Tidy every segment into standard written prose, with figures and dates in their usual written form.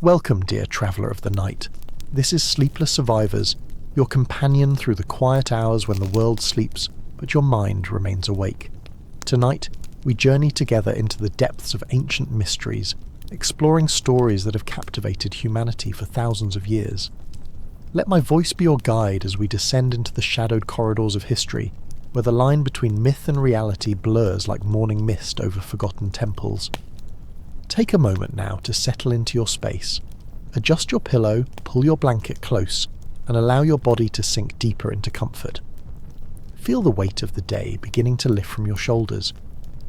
Welcome, dear traveller of the night. This is Sleepless Survivors, your companion through the quiet hours when the world sleeps, but your mind remains awake. Tonight, we journey together into the depths of ancient mysteries, exploring stories that have captivated humanity for thousands of years. Let my voice be your guide as we descend into the shadowed corridors of history, where the line between myth and reality blurs like morning mist over forgotten temples. Take a moment now to settle into your space. Adjust your pillow, pull your blanket close, and allow your body to sink deeper into comfort. Feel the weight of the day beginning to lift from your shoulders.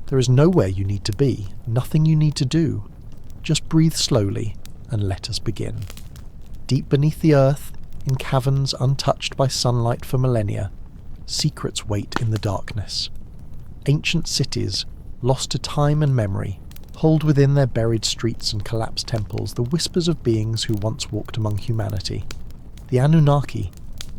There is nowhere you need to be, nothing you need to do. Just breathe slowly and let us begin. Deep beneath the earth, in caverns untouched by sunlight for millennia, secrets wait in the darkness. Ancient cities, lost to time and memory, hold within their buried streets and collapsed temples the whispers of beings who once walked among humanity. The Anunnaki,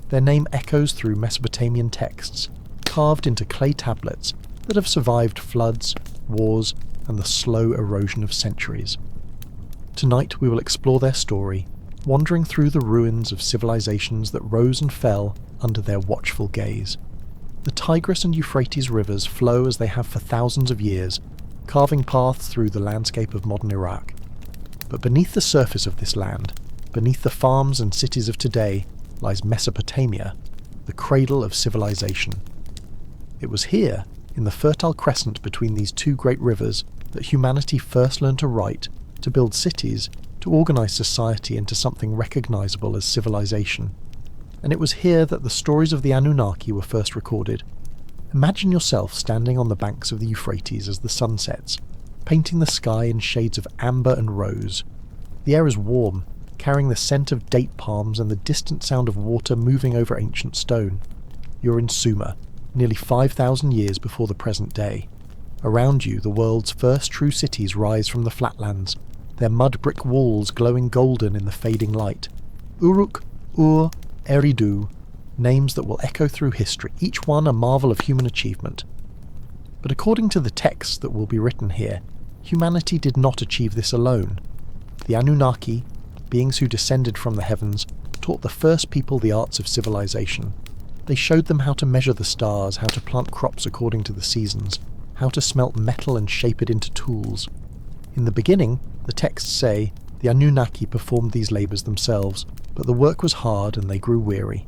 their name echoes through Mesopotamian texts, carved into clay tablets that have survived floods, wars, and the slow erosion of centuries. Tonight we will explore their story, wandering through the ruins of civilizations that rose and fell under their watchful gaze. The Tigris and Euphrates rivers flow as they have for thousands of years, carving paths through the landscape of modern Iraq. But beneath the surface of this land, beneath the farms and cities of today, lies Mesopotamia, the cradle of civilization. It was here, in the fertile crescent between these two great rivers, that humanity first learned to write, to build cities, to organize society into something recognizable as civilization. And it was here that the stories of the Anunnaki were first recorded. Imagine yourself standing on the banks of the Euphrates as the sun sets, painting the sky in shades of amber and rose. The air is warm, carrying the scent of date palms and the distant sound of water moving over ancient stone. You're in Sumer, nearly 5,000 years before the present day. Around you, the world's first true cities rise from the flatlands, their mud brick walls glowing golden in the fading light. Uruk, Ur, Eridu, names that will echo through history, each one a marvel of human achievement. But according to the texts that will be written here, humanity did not achieve this alone. The Anunnaki, beings who descended from the heavens, taught the first people the arts of civilization. They showed them how to measure the stars, how to plant crops according to the seasons, how to smelt metal and shape it into tools. In the beginning, the texts say, the Anunnaki performed these labours themselves, but the work was hard and they grew weary.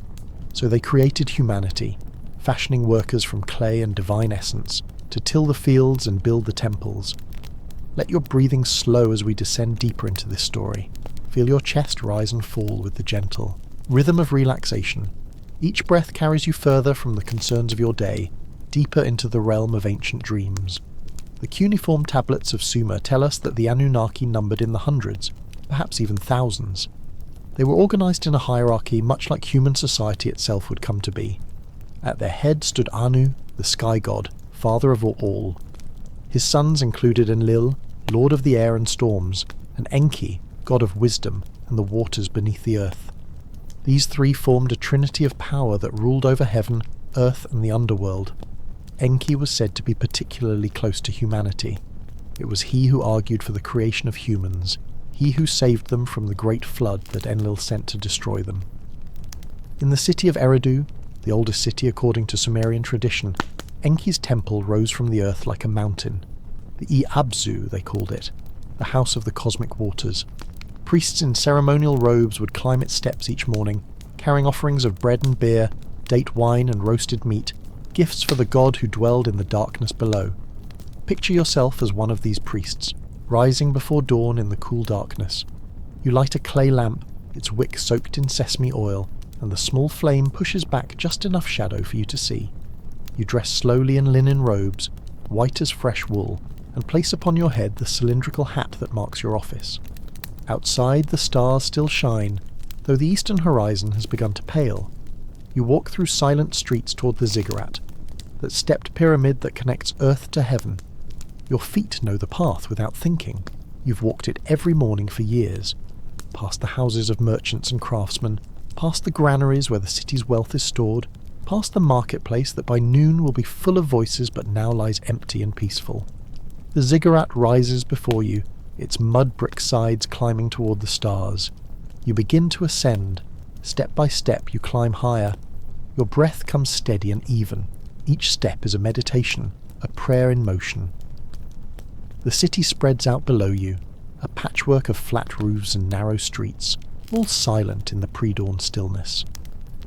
So they created humanity, fashioning workers from clay and divine essence, to till the fields and build the temples. Let your breathing slow as we descend deeper into this story. Feel your chest rise and fall with the gentle rhythm of relaxation. Each breath carries you further from the concerns of your day, deeper into the realm of ancient dreams. The cuneiform tablets of Sumer tell us that the Anunnaki numbered in the hundreds, perhaps even thousands. They were organised in a hierarchy much like human society itself would come to be. At their head stood Anu, the sky god, father of all. His sons included Enlil, lord of the air and storms, and Enki, god of wisdom and the waters beneath the earth. These three formed a trinity of power that ruled over heaven, earth and the underworld. Enki was said to be particularly close to humanity. It was he who argued for the creation of humans, he who saved them from the great flood that Enlil sent to destroy them. In the city of Eridu, the oldest city according to Sumerian tradition, Enki's temple rose from the earth like a mountain. The Iabzu, they called it, the house of the cosmic waters. Priests in ceremonial robes would climb its steps each morning, carrying offerings of bread and beer, date wine and roasted meat, gifts for the god who dwelled in the darkness below. Picture yourself as one of these priests, rising before dawn in the cool darkness. You light a clay lamp, its wick soaked in sesame oil, and the small flame pushes back just enough shadow for you to see. You dress slowly in linen robes, white as fresh wool, and place upon your head the cylindrical hat that marks your office. Outside, the stars still shine, though the eastern horizon has begun to pale. You walk through silent streets toward the ziggurat, that stepped pyramid that connects earth to heaven. Your feet know the path without thinking. You've walked it every morning for years, past the houses of merchants and craftsmen, past the granaries where the city's wealth is stored, past the marketplace that by noon will be full of voices but now lies empty and peaceful. The ziggurat rises before you, its mud brick sides climbing toward the stars. You begin to ascend. Step by step you climb higher. Your breath comes steady and even. Each step is a meditation, a prayer in motion. The city spreads out below you, a patchwork of flat roofs and narrow streets, all silent in the pre-dawn stillness.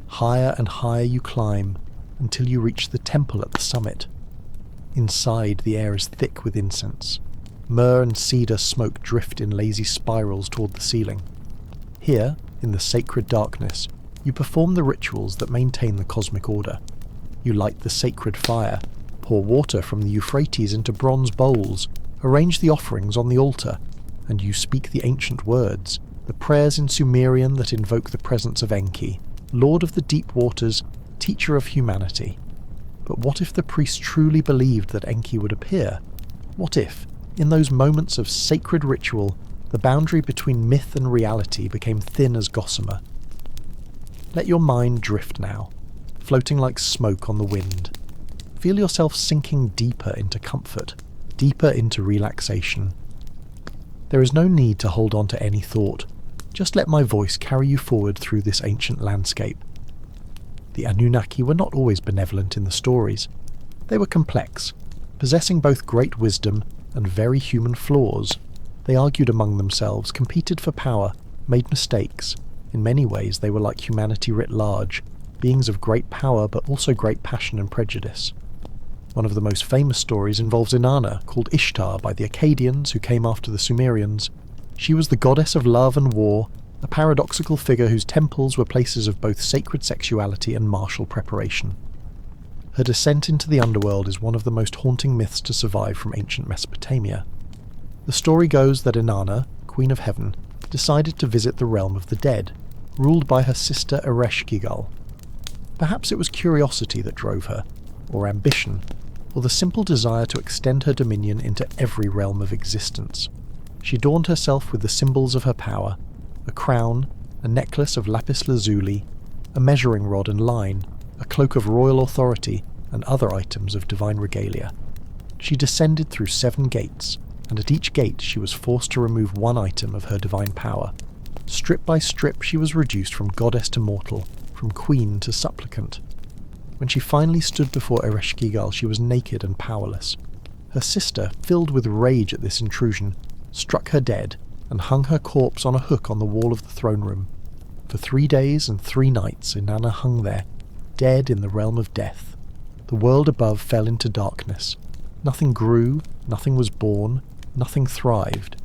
Higher and higher you climb, until you reach the temple at the summit. Inside, the air is thick with incense. Myrrh and cedar smoke drift in lazy spirals toward the ceiling. Here, in the sacred darkness, you perform the rituals that maintain the cosmic order. You light the sacred fire, pour water from the Euphrates into bronze bowls, arrange the offerings on the altar, and you speak the ancient words, the prayers in Sumerian that invoke the presence of Enki, Lord of the deep waters, teacher of humanity. But what if the priest truly believed that Enki would appear? What if, in those moments of sacred ritual, the boundary between myth and reality became thin as gossamer? Let your mind drift now, floating like smoke on the wind. Feel yourself sinking deeper into comfort, deeper into relaxation. There is no need to hold on to any thought. Just let my voice carry you forward through this ancient landscape. The Anunnaki were not always benevolent in the stories. They were complex, possessing both great wisdom and very human flaws. They argued among themselves, competed for power, made mistakes. In many ways they were like humanity writ large, beings of great power but also great passion and prejudice. One of the most famous stories involves Inanna, called Ishtar by the Akkadians who came after the Sumerians. She was the goddess of love and war, a paradoxical figure whose temples were places of both sacred sexuality and martial preparation. Her descent into the underworld is one of the most haunting myths to survive from ancient Mesopotamia. The story goes that Inanna, Queen of Heaven, decided to visit the realm of the dead, ruled by her sister Ereshkigal. Perhaps it was curiosity that drove her, or ambition, or the simple desire to extend her dominion into every realm of existence. She adorned herself with the symbols of her power, a crown, a necklace of lapis lazuli, a measuring rod and line, a cloak of royal authority, and other items of divine regalia. She descended through 7 gates, and at each gate she was forced to remove one item of her divine power. Strip by strip she was reduced from goddess to mortal, from queen to supplicant. When she finally stood before Ereshkigal, she was naked and powerless. Her sister, filled with rage at this intrusion, struck her dead and hung her corpse on a hook on the wall of the throne room. For 3 days and 3 nights Inanna hung there, dead in the realm of death. The world above fell into darkness. Nothing grew, nothing was born, nothing thrived.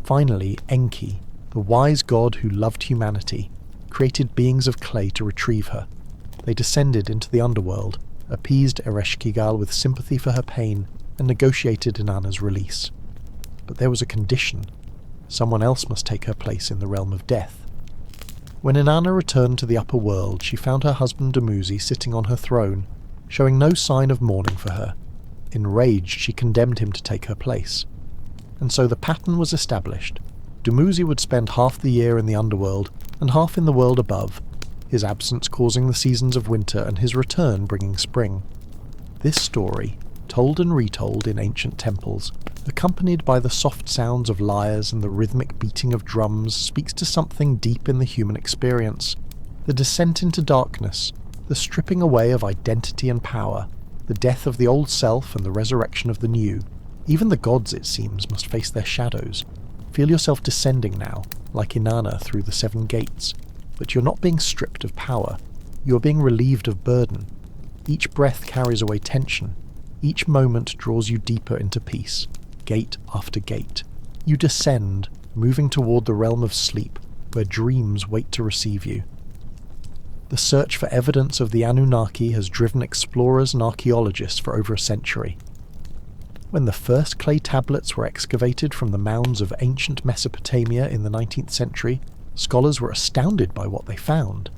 Finally, Enki, the wise god who loved humanity, created beings of clay to retrieve her. They descended into the underworld, appeased Ereshkigal with sympathy for her pain, and negotiated Inanna's release. But there was a condition. Someone else must take her place in the realm of death. When Inanna returned to the upper world, she found her husband Dumuzi sitting on her throne, showing no sign of mourning for her. Enraged, she condemned him to take her place. And so the pattern was established. Dumuzi would spend half the year in the underworld and half in the world above, his absence causing the seasons of winter and his return bringing spring. This story, told and retold in ancient temples, accompanied by the soft sounds of lyres and the rhythmic beating of drums, speaks to something deep in the human experience. The descent into darkness, the stripping away of identity and power, the death of the old self and the resurrection of the new. Even the gods, it seems, must face their shadows. Feel yourself descending now, like Inanna through the 7 gates. But you're not being stripped of power. You're being relieved of burden. Each breath carries away tension. Each moment draws you deeper into peace, gate after gate. You descend, moving toward the realm of sleep, where dreams wait to receive you. The search for evidence of the Anunnaki has driven explorers and archaeologists for over a century. When the first clay tablets were excavated from the mounds of ancient Mesopotamia in the 19th century, scholars were astounded by what they found.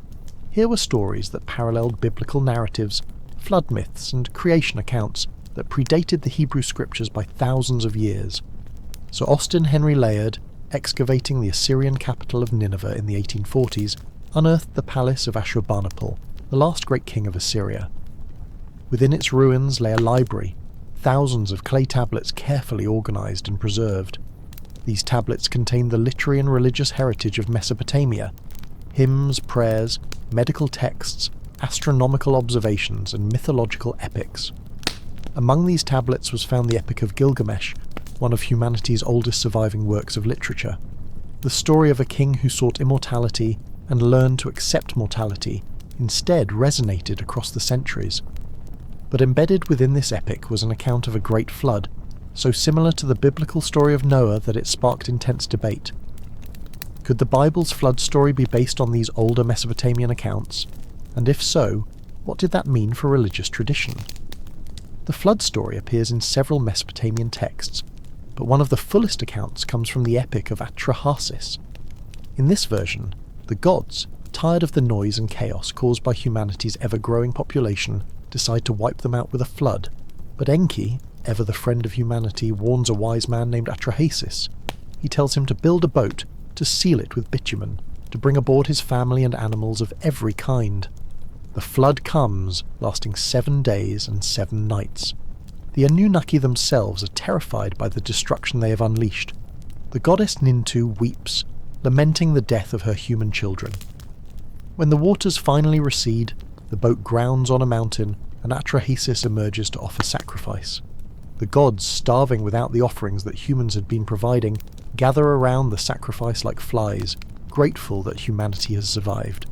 Here were stories that paralleled biblical narratives, flood myths, and creation accounts that predated the Hebrew scriptures by thousands of years. Sir Austin Henry Layard, excavating the Assyrian capital of Nineveh in the 1840s, unearthed the palace of Ashurbanipal, the last great king of Assyria. Within its ruins lay a library, thousands of clay tablets carefully organised and preserved. These tablets contain the literary and religious heritage of Mesopotamia: hymns, prayers, medical texts, astronomical observations, and mythological epics. Among these tablets was found the Epic of Gilgamesh, one of humanity's oldest surviving works of literature. The story of a king who sought immortality and learned to accept mortality instead resonated across the centuries. But embedded within this epic was an account of a great flood, so similar to the biblical story of Noah that it sparked intense debate. Could the Bible's flood story be based on these older Mesopotamian accounts? And if so, what did that mean for religious tradition? The flood story appears in several Mesopotamian texts, but one of the fullest accounts comes from the Epic of Atrahasis. In this version, the gods, tired of the noise and chaos caused by humanity's ever-growing population, decide to wipe them out with a flood, but Enki, ever the friend of humanity, warns a wise man named Atrahasis. He tells him to build a boat, to seal it with bitumen, to bring aboard his family and animals of every kind. The flood comes, lasting 7 days and 7 nights. The Anunnaki themselves are terrified by the destruction they have unleashed. The goddess Nintu weeps, lamenting the death of her human children. When the waters finally recede, the boat grounds on a mountain, and Atrahasis emerges to offer sacrifice. The gods, starving without the offerings that humans had been providing, gather around the sacrifice like flies, grateful that humanity has survived.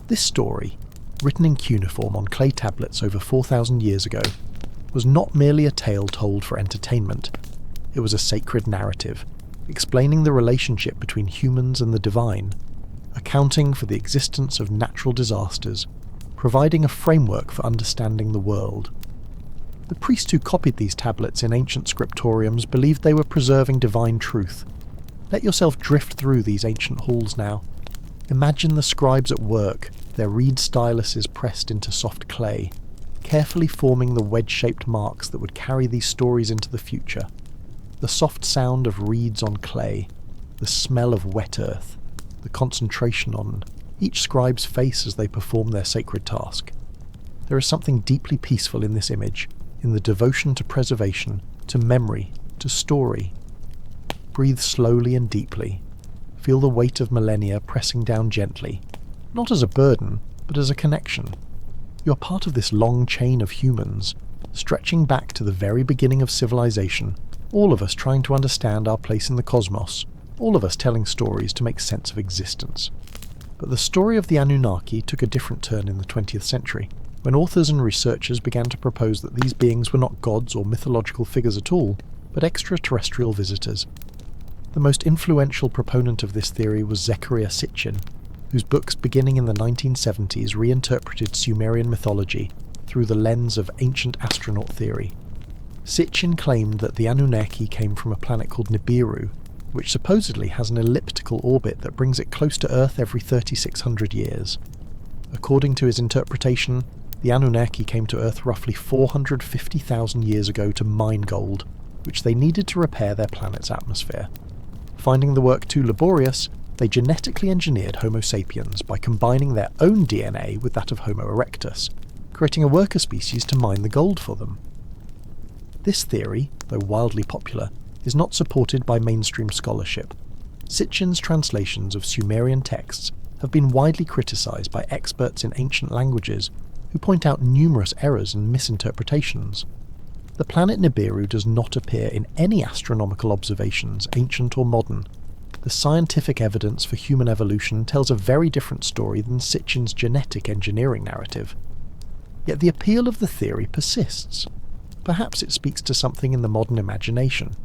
This story, written in cuneiform on clay tablets over 4,000 years ago, was not merely a tale told for entertainment. It was a sacred narrative, explaining the relationship between humans and the divine, accounting for the existence of natural disasters, providing a framework for understanding the world. The priests who copied these tablets in ancient scriptoriums believed they were preserving divine truth. Let yourself drift through these ancient halls now. Imagine the scribes at work, their reed styluses pressed into soft clay, carefully forming the wedge-shaped marks that would carry these stories into the future. The soft sound of reeds on clay, the smell of wet earth, the concentration on each scribe's face as they perform their sacred task. There is something deeply peaceful in this image, in the devotion to preservation, to memory, to story. Breathe slowly and deeply. Feel the weight of millennia pressing down gently, not as a burden, but as a connection. You're part of this long chain of humans, stretching back to the very beginning of civilization, all of us trying to understand our place in the cosmos, all of us telling stories to make sense of existence. But the story of the Anunnaki took a different turn in the 20th century, when authors and researchers began to propose that these beings were not gods or mythological figures at all, but extraterrestrial visitors. The most influential proponent of this theory was Zecharia Sitchin, whose books beginning in the 1970s reinterpreted Sumerian mythology through the lens of ancient astronaut theory. Sitchin claimed that the Anunnaki came from a planet called Nibiru, which supposedly has an elliptical orbit that brings it close to Earth every 3,600 years. According to his interpretation, the Anunnaki came to Earth roughly 450,000 years ago to mine gold, which they needed to repair their planet's atmosphere. Finding the work too laborious, they genetically engineered Homo sapiens by combining their own DNA with that of Homo erectus, creating a worker species to mine the gold for them. This theory, though wildly popular, is not supported by mainstream scholarship. Sitchin's translations of Sumerian texts have been widely criticised by experts in ancient languages who point out numerous errors and misinterpretations. The planet Nibiru does not appear in any astronomical observations, ancient or modern. The scientific evidence for human evolution tells a very different story than Sitchin's genetic engineering narrative. Yet the appeal of the theory persists. Perhaps it speaks to something in the modern imagination,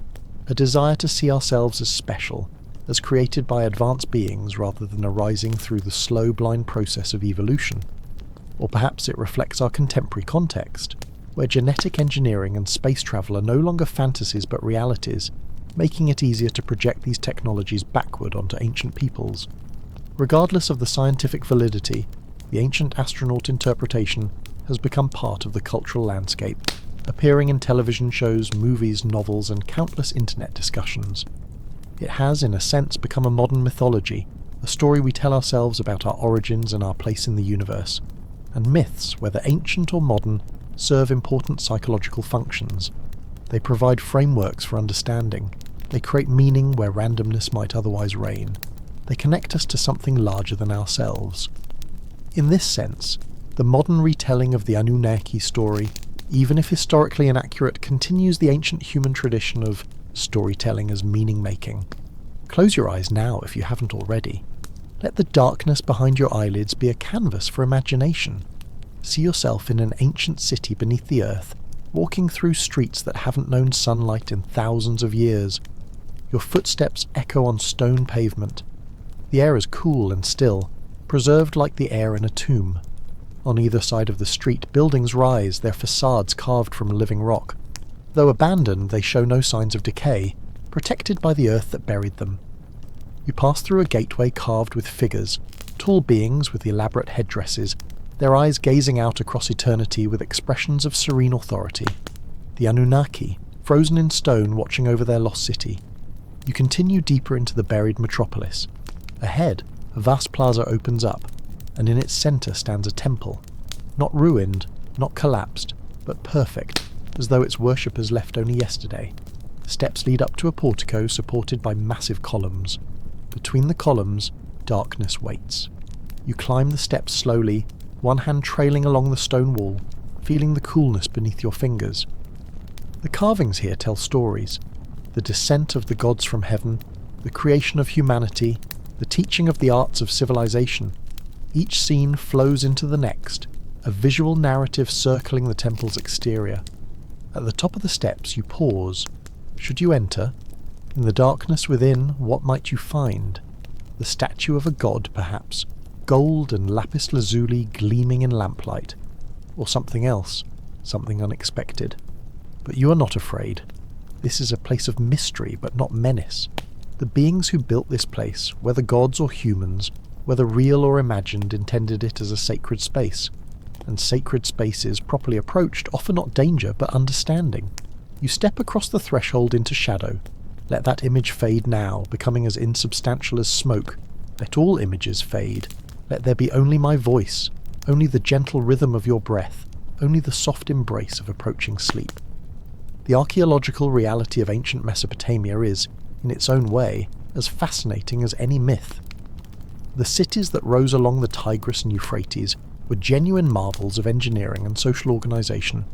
a desire to see ourselves as special, as created by advanced beings rather than arising through the slow, blind process of evolution. Or perhaps it reflects our contemporary context, where genetic engineering and space travel are no longer fantasies but realities, making it easier to project these technologies backward onto ancient peoples. Regardless of the scientific validity, the ancient astronaut interpretation has become part of the cultural landscape, appearing in television shows, movies, novels, and countless internet discussions. It has, in a sense, become a modern mythology, a story we tell ourselves about our origins and our place in the universe. And myths, whether ancient or modern, serve important psychological functions. They provide frameworks for understanding, They create meaning where randomness might otherwise reign. They connect us to something larger than ourselves. In this sense, the modern retelling of the Anunnaki story, even if historically inaccurate, continues the ancient human tradition of storytelling as meaning-making. Close your eyes now if you haven't already. Let the darkness behind your eyelids be a canvas for imagination. See yourself in an ancient city beneath the earth, walking through streets that haven't known sunlight in thousands of years. Your footsteps echo on stone pavement. The air is cool and still, preserved like the air in a tomb. On either side of the street, buildings rise, their facades carved from living rock. Though abandoned, they show no signs of decay, protected by the earth that buried them. You pass through a gateway carved with figures, tall beings with elaborate headdresses, their eyes gazing out across eternity with expressions of serene authority. The Anunnaki, frozen in stone, watching over their lost city. You continue deeper into the buried metropolis. Ahead, a vast plaza opens up, and in its centre stands a temple. Not ruined, not collapsed, but perfect, as though its worshippers left only yesterday. Steps lead up to a portico supported by massive columns. Between the columns, darkness waits. You climb the steps slowly, one hand trailing along the stone wall, feeling the coolness beneath your fingers. The carvings here tell stories. The descent of the gods from heaven, the creation of humanity, the teaching of the arts of civilization. Each scene flows into the next, a visual narrative circling the temple's exterior. At the top of the steps you pause. Should you enter? In the darkness within, what might you find? The statue of a god, perhaps, gold and lapis lazuli gleaming in lamplight. Or something else, something unexpected. But you are not afraid. This is a place of mystery, but not menace. The beings who built this place, whether gods or humans, whether real or imagined, intended it as a sacred space. And sacred spaces, properly approached, offer not danger, but understanding. You step across the threshold into shadow. Let that image fade now, becoming as insubstantial as smoke. Let all images fade. Let there be only my voice, only the gentle rhythm of your breath, only the soft embrace of approaching sleep. The archaeological reality of ancient Mesopotamia is, in its own way, as fascinating as any myth. The cities that rose along the Tigris and Euphrates were genuine marvels of engineering and social organisation.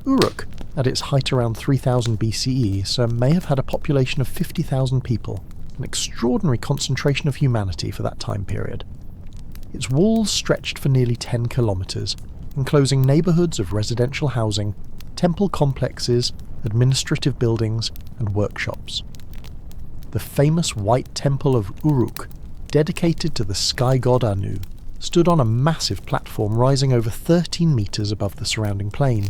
Uruk, at its height around 3000 BCE, may have had a population of 50,000 people, an extraordinary concentration of humanity for that time period. Its walls stretched for nearly 10 kilometres, enclosing neighbourhoods of residential housing, temple complexes, administrative buildings, and workshops. The famous White Temple of Uruk, dedicated to the sky god Anu, stood on a massive platform rising over 13 metres above the surrounding plain.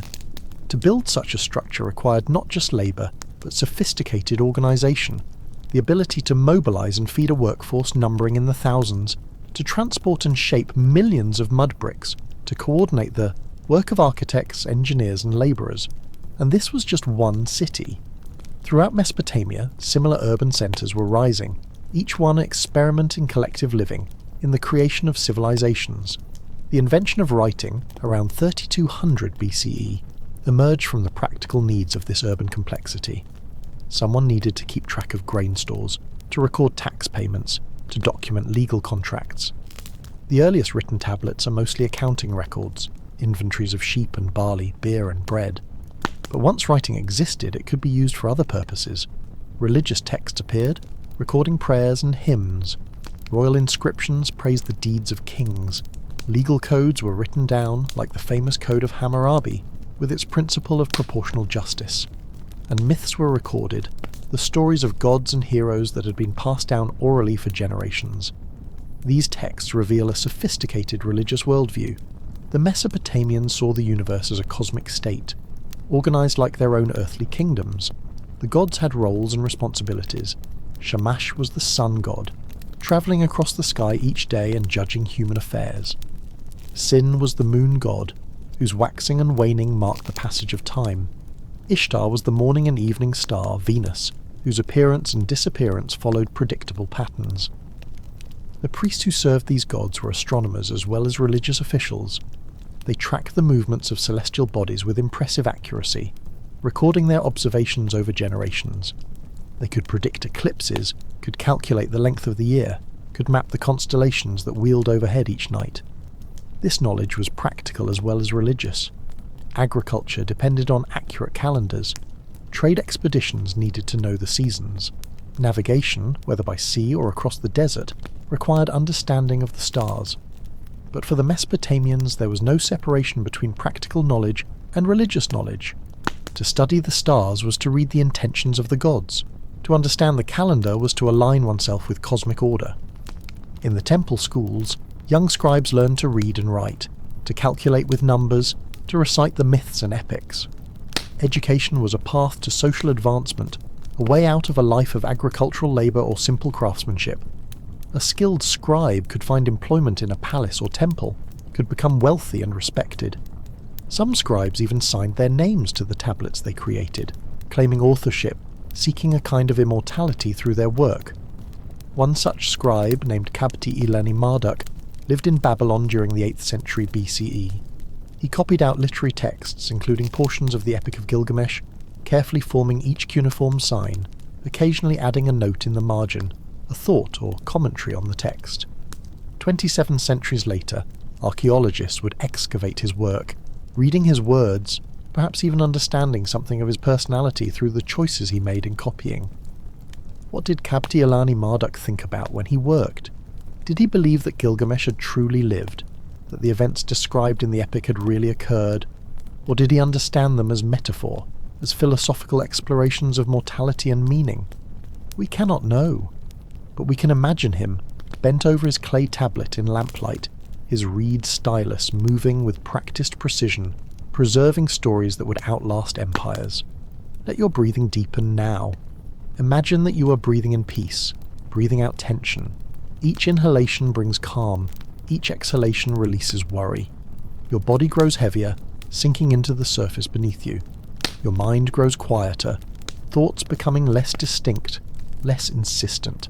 To build such a structure required not just labour, but sophisticated organisation, the ability to mobilise and feed a workforce numbering in the thousands, to transport and shape millions of mud bricks, to coordinate the work of architects, engineers and labourers. And this was just one city. Throughout Mesopotamia, similar urban centres were rising, each one an experiment in collective living, in the creation of civilizations. The invention of writing, around 3200 BCE, emerged from the practical needs of this urban complexity. Someone needed to keep track of grain stores, to record tax payments, to document legal contracts. The earliest written tablets are mostly accounting records, inventories of sheep and barley, beer and bread. But once writing existed, it could be used for other purposes. Religious texts appeared, recording prayers and hymns. Royal inscriptions praised the deeds of kings. Legal codes were written down, like the famous Code of Hammurabi, with its principle of proportional justice. And myths were recorded, the stories of gods and heroes that had been passed down orally for generations. These texts reveal a sophisticated religious worldview. The Mesopotamians saw the universe as a cosmic state, organised like their own earthly kingdoms. The gods had roles and responsibilities. Shamash was the sun god, travelling across the sky each day and judging human affairs. Sin was the moon god, whose waxing and waning marked the passage of time. Ishtar was the morning and evening star, Venus, whose appearance and disappearance followed predictable patterns. The priests who served these gods were astronomers as well as religious officials. They tracked the movements of celestial bodies with impressive accuracy, recording their observations over generations. They could predict eclipses, could calculate the length of the year, could map the constellations that wheeled overhead each night. This knowledge was practical as well as religious. Agriculture depended on accurate calendars. Trade expeditions needed to know the seasons. Navigation, whether by sea or across the desert, required understanding of the stars. But for the Mesopotamians there was no separation between practical knowledge and religious knowledge. To study the stars was to read the intentions of the gods. To understand the calendar was to align oneself with cosmic order. In the temple schools, young scribes learned to read and write, to calculate with numbers, to recite the myths and epics. Education was a path to social advancement, a way out of a life of agricultural labour or simple craftsmanship. A skilled scribe could find employment in a palace or temple, could become wealthy and respected. Some scribes even signed their names to the tablets they created, claiming authorship, seeking a kind of immortality through their work. One such scribe, named Kabti-Ilani Marduk, lived in Babylon during the 8th century BCE. He copied out literary texts, including portions of the Epic of Gilgamesh, carefully forming each cuneiform sign, occasionally adding a note in the margin, a thought or commentary on the text. 27 centuries later, archaeologists would excavate his work, reading his words, perhaps even understanding something of his personality through the choices he made in copying. What did Kabti-Ilani Marduk think about when he worked? Did he believe that Gilgamesh had truly lived, that the events described in the epic had really occurred, or did he understand them as metaphor, as philosophical explorations of mortality and meaning? We cannot know, but we can imagine him, bent over his clay tablet in lamplight, his reed stylus moving with practiced precision, preserving stories that would outlast empires. Let your breathing deepen now. Imagine that you are breathing in peace, breathing out tension. Each inhalation brings calm, each exhalation releases worry. Your body grows heavier, sinking into the surface beneath you. Your mind grows quieter, thoughts becoming less distinct, less insistent.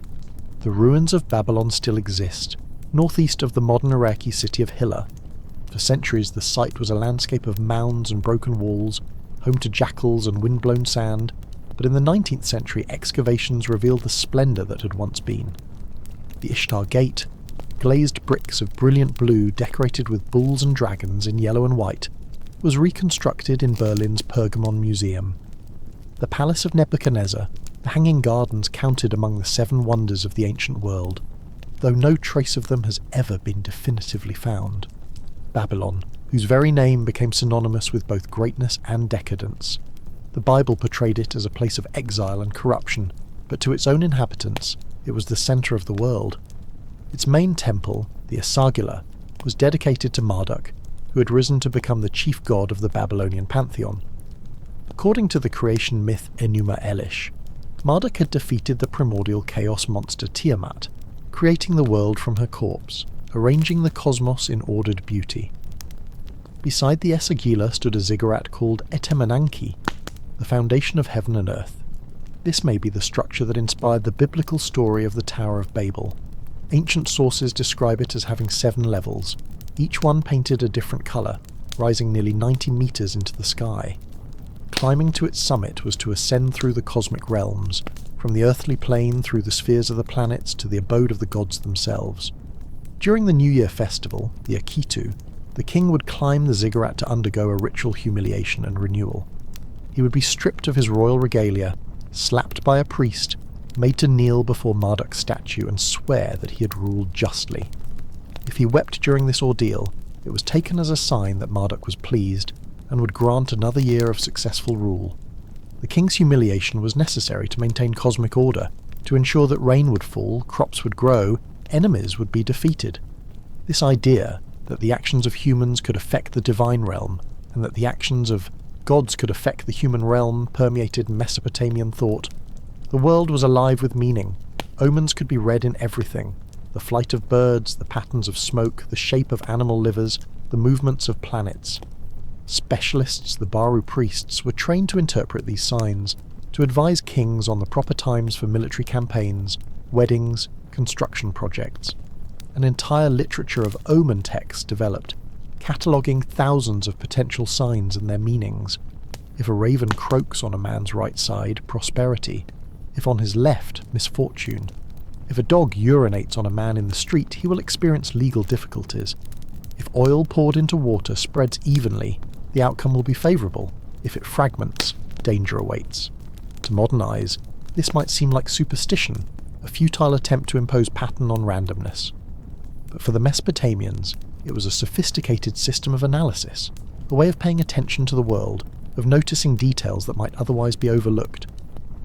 The ruins of Babylon still exist, northeast of the modern Iraqi city of Hilla. For centuries the site was a landscape of mounds and broken walls, home to jackals and wind-blown sand, but in the 19th century excavations revealed the splendour that had once been. The Ishtar Gate, glazed bricks of brilliant blue decorated with bulls and dragons in yellow and white, was reconstructed in Berlin's Pergamon Museum. The Palace of Nebuchadnezzar, the Hanging Gardens counted among the 7 wonders of the ancient world, though no trace of them has ever been definitively found. Babylon, whose very name became synonymous with both greatness and decadence. The Bible portrayed it as a place of exile and corruption, but to its own inhabitants, it was the centre of the world. Its main temple, the Esagila, was dedicated to Marduk, who had risen to become the chief god of the Babylonian pantheon. According to the creation myth Enuma Elish, Marduk had defeated the primordial chaos monster Tiamat, creating the world from her corpse, arranging the cosmos in ordered beauty. Beside the Esagila stood a ziggurat called Etemenanki, the foundation of heaven and earth. This may be the structure that inspired the biblical story of the Tower of Babel. Ancient sources describe it as having 7 levels, each one painted a different colour, rising nearly 90 metres into the sky. Climbing to its summit was to ascend through the cosmic realms, from the earthly plane through the spheres of the planets to the abode of the gods themselves. During the New Year festival, the Akitu, the king would climb the ziggurat to undergo a ritual humiliation and renewal. He would be stripped of his royal regalia, slapped by a priest, made to kneel before Marduk's statue and swear that he had ruled justly. If he wept during this ordeal, it was taken as a sign that Marduk was pleased and would grant another year of successful rule. The king's humiliation was necessary to maintain cosmic order, to ensure that rain would fall, crops would grow, enemies would be defeated. This idea that the actions of humans could affect the divine realm, and that the actions of gods could affect the human realm, permeated Mesopotamian thought. The world was alive with meaning. Omens could be read in everything. The flight of birds, the patterns of smoke, the shape of animal livers, the movements of planets. Specialists, the Baru priests, were trained to interpret these signs, to advise kings on the proper times for military campaigns, weddings, construction projects. An entire literature of omen texts developed, cataloguing thousands of potential signs and their meanings. If a raven croaks on a man's right side, prosperity. If on his left, misfortune. If a dog urinates on a man in the street, he will experience legal difficulties. If oil poured into water spreads evenly, the outcome will be favourable. If it fragments, danger awaits. To modern eyes, this might seem like superstition, a futile attempt to impose pattern on randomness. But for the Mesopotamians, it was a sophisticated system of analysis, a way of paying attention to the world, of noticing details that might otherwise be overlooked.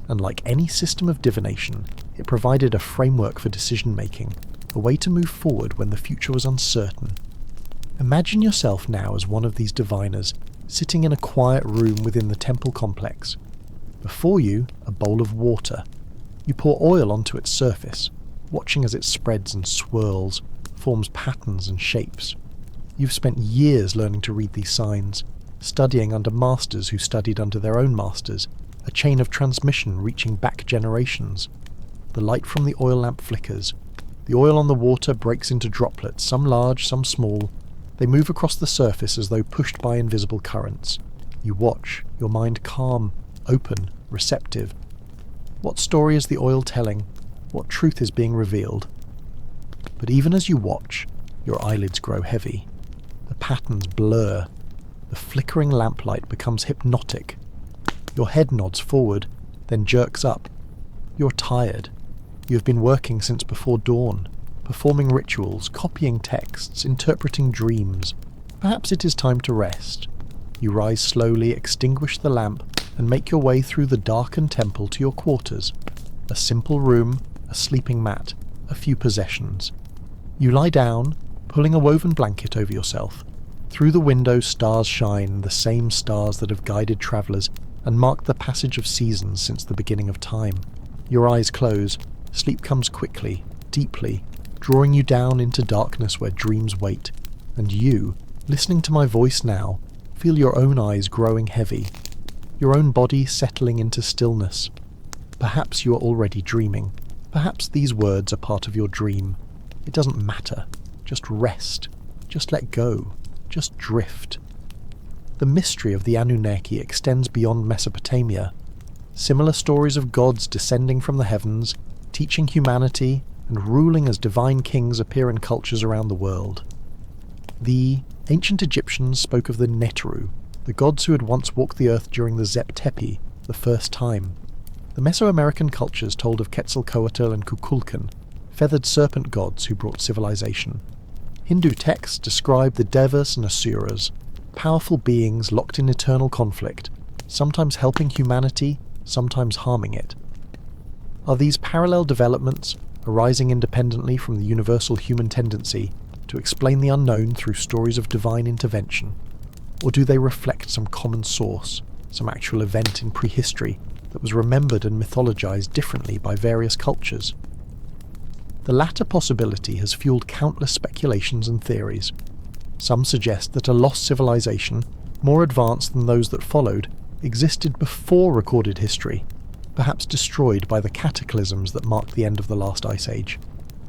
And like any system of divination, it provided a framework for decision-making, a way to move forward when the future was uncertain. Imagine yourself now as one of these diviners, sitting in a quiet room within the temple complex. Before you, a bowl of water. You pour oil onto its surface, watching as it spreads and swirls, forms patterns and shapes. You've spent years learning to read these signs, studying under masters who studied under their own masters, a chain of transmission reaching back generations. The light from the oil lamp flickers. The oil on the water breaks into droplets, some large, some small. They move across the surface as though pushed by invisible currents. You watch, your mind calm, open, receptive. What story is the oil telling? What truth is being revealed? But even as you watch, your eyelids grow heavy. The patterns blur. The flickering lamplight becomes hypnotic. Your head nods forward, then jerks up. You're tired. You have been working since before dawn, performing rituals, copying texts, interpreting dreams. Perhaps it is time to rest. You rise slowly, extinguish the lamp, and make your way through the darkened temple to your quarters. A simple room, a sleeping mat, a few possessions. You lie down, pulling a woven blanket over yourself. Through the window stars shine, the same stars that have guided travellers and marked the passage of seasons since the beginning of time. Your eyes close. Sleep comes quickly, deeply, drawing you down into darkness where dreams wait. And you, listening to my voice now, feel your own eyes growing heavy, your own body settling into stillness. Perhaps you are already dreaming. Perhaps these words are part of your dream. It doesn't matter. Just rest. Just let go. Just drift. The mystery of the Anunnaki extends beyond Mesopotamia. Similar stories of gods descending from the heavens, teaching humanity, and ruling as divine kings appear in cultures around the world. The ancient Egyptians spoke of the Neteru, the gods who had once walked the earth during the Zep Tepi, the first time. The Mesoamerican cultures told of Quetzalcoatl and Kukulkan, feathered serpent gods who brought civilization. Hindu texts describe the Devas and Asuras, powerful beings locked in eternal conflict, sometimes helping humanity, sometimes harming it. Are these parallel developments, arising independently from the universal human tendency to explain the unknown through stories of divine intervention? Or do they reflect some common source, some actual event in prehistory that was remembered and mythologized differently by various cultures? The latter possibility has fueled countless speculations and theories. Some suggest that a lost civilization, more advanced than those that followed, existed before recorded history, perhaps destroyed by the cataclysms that marked the end of the last ice age.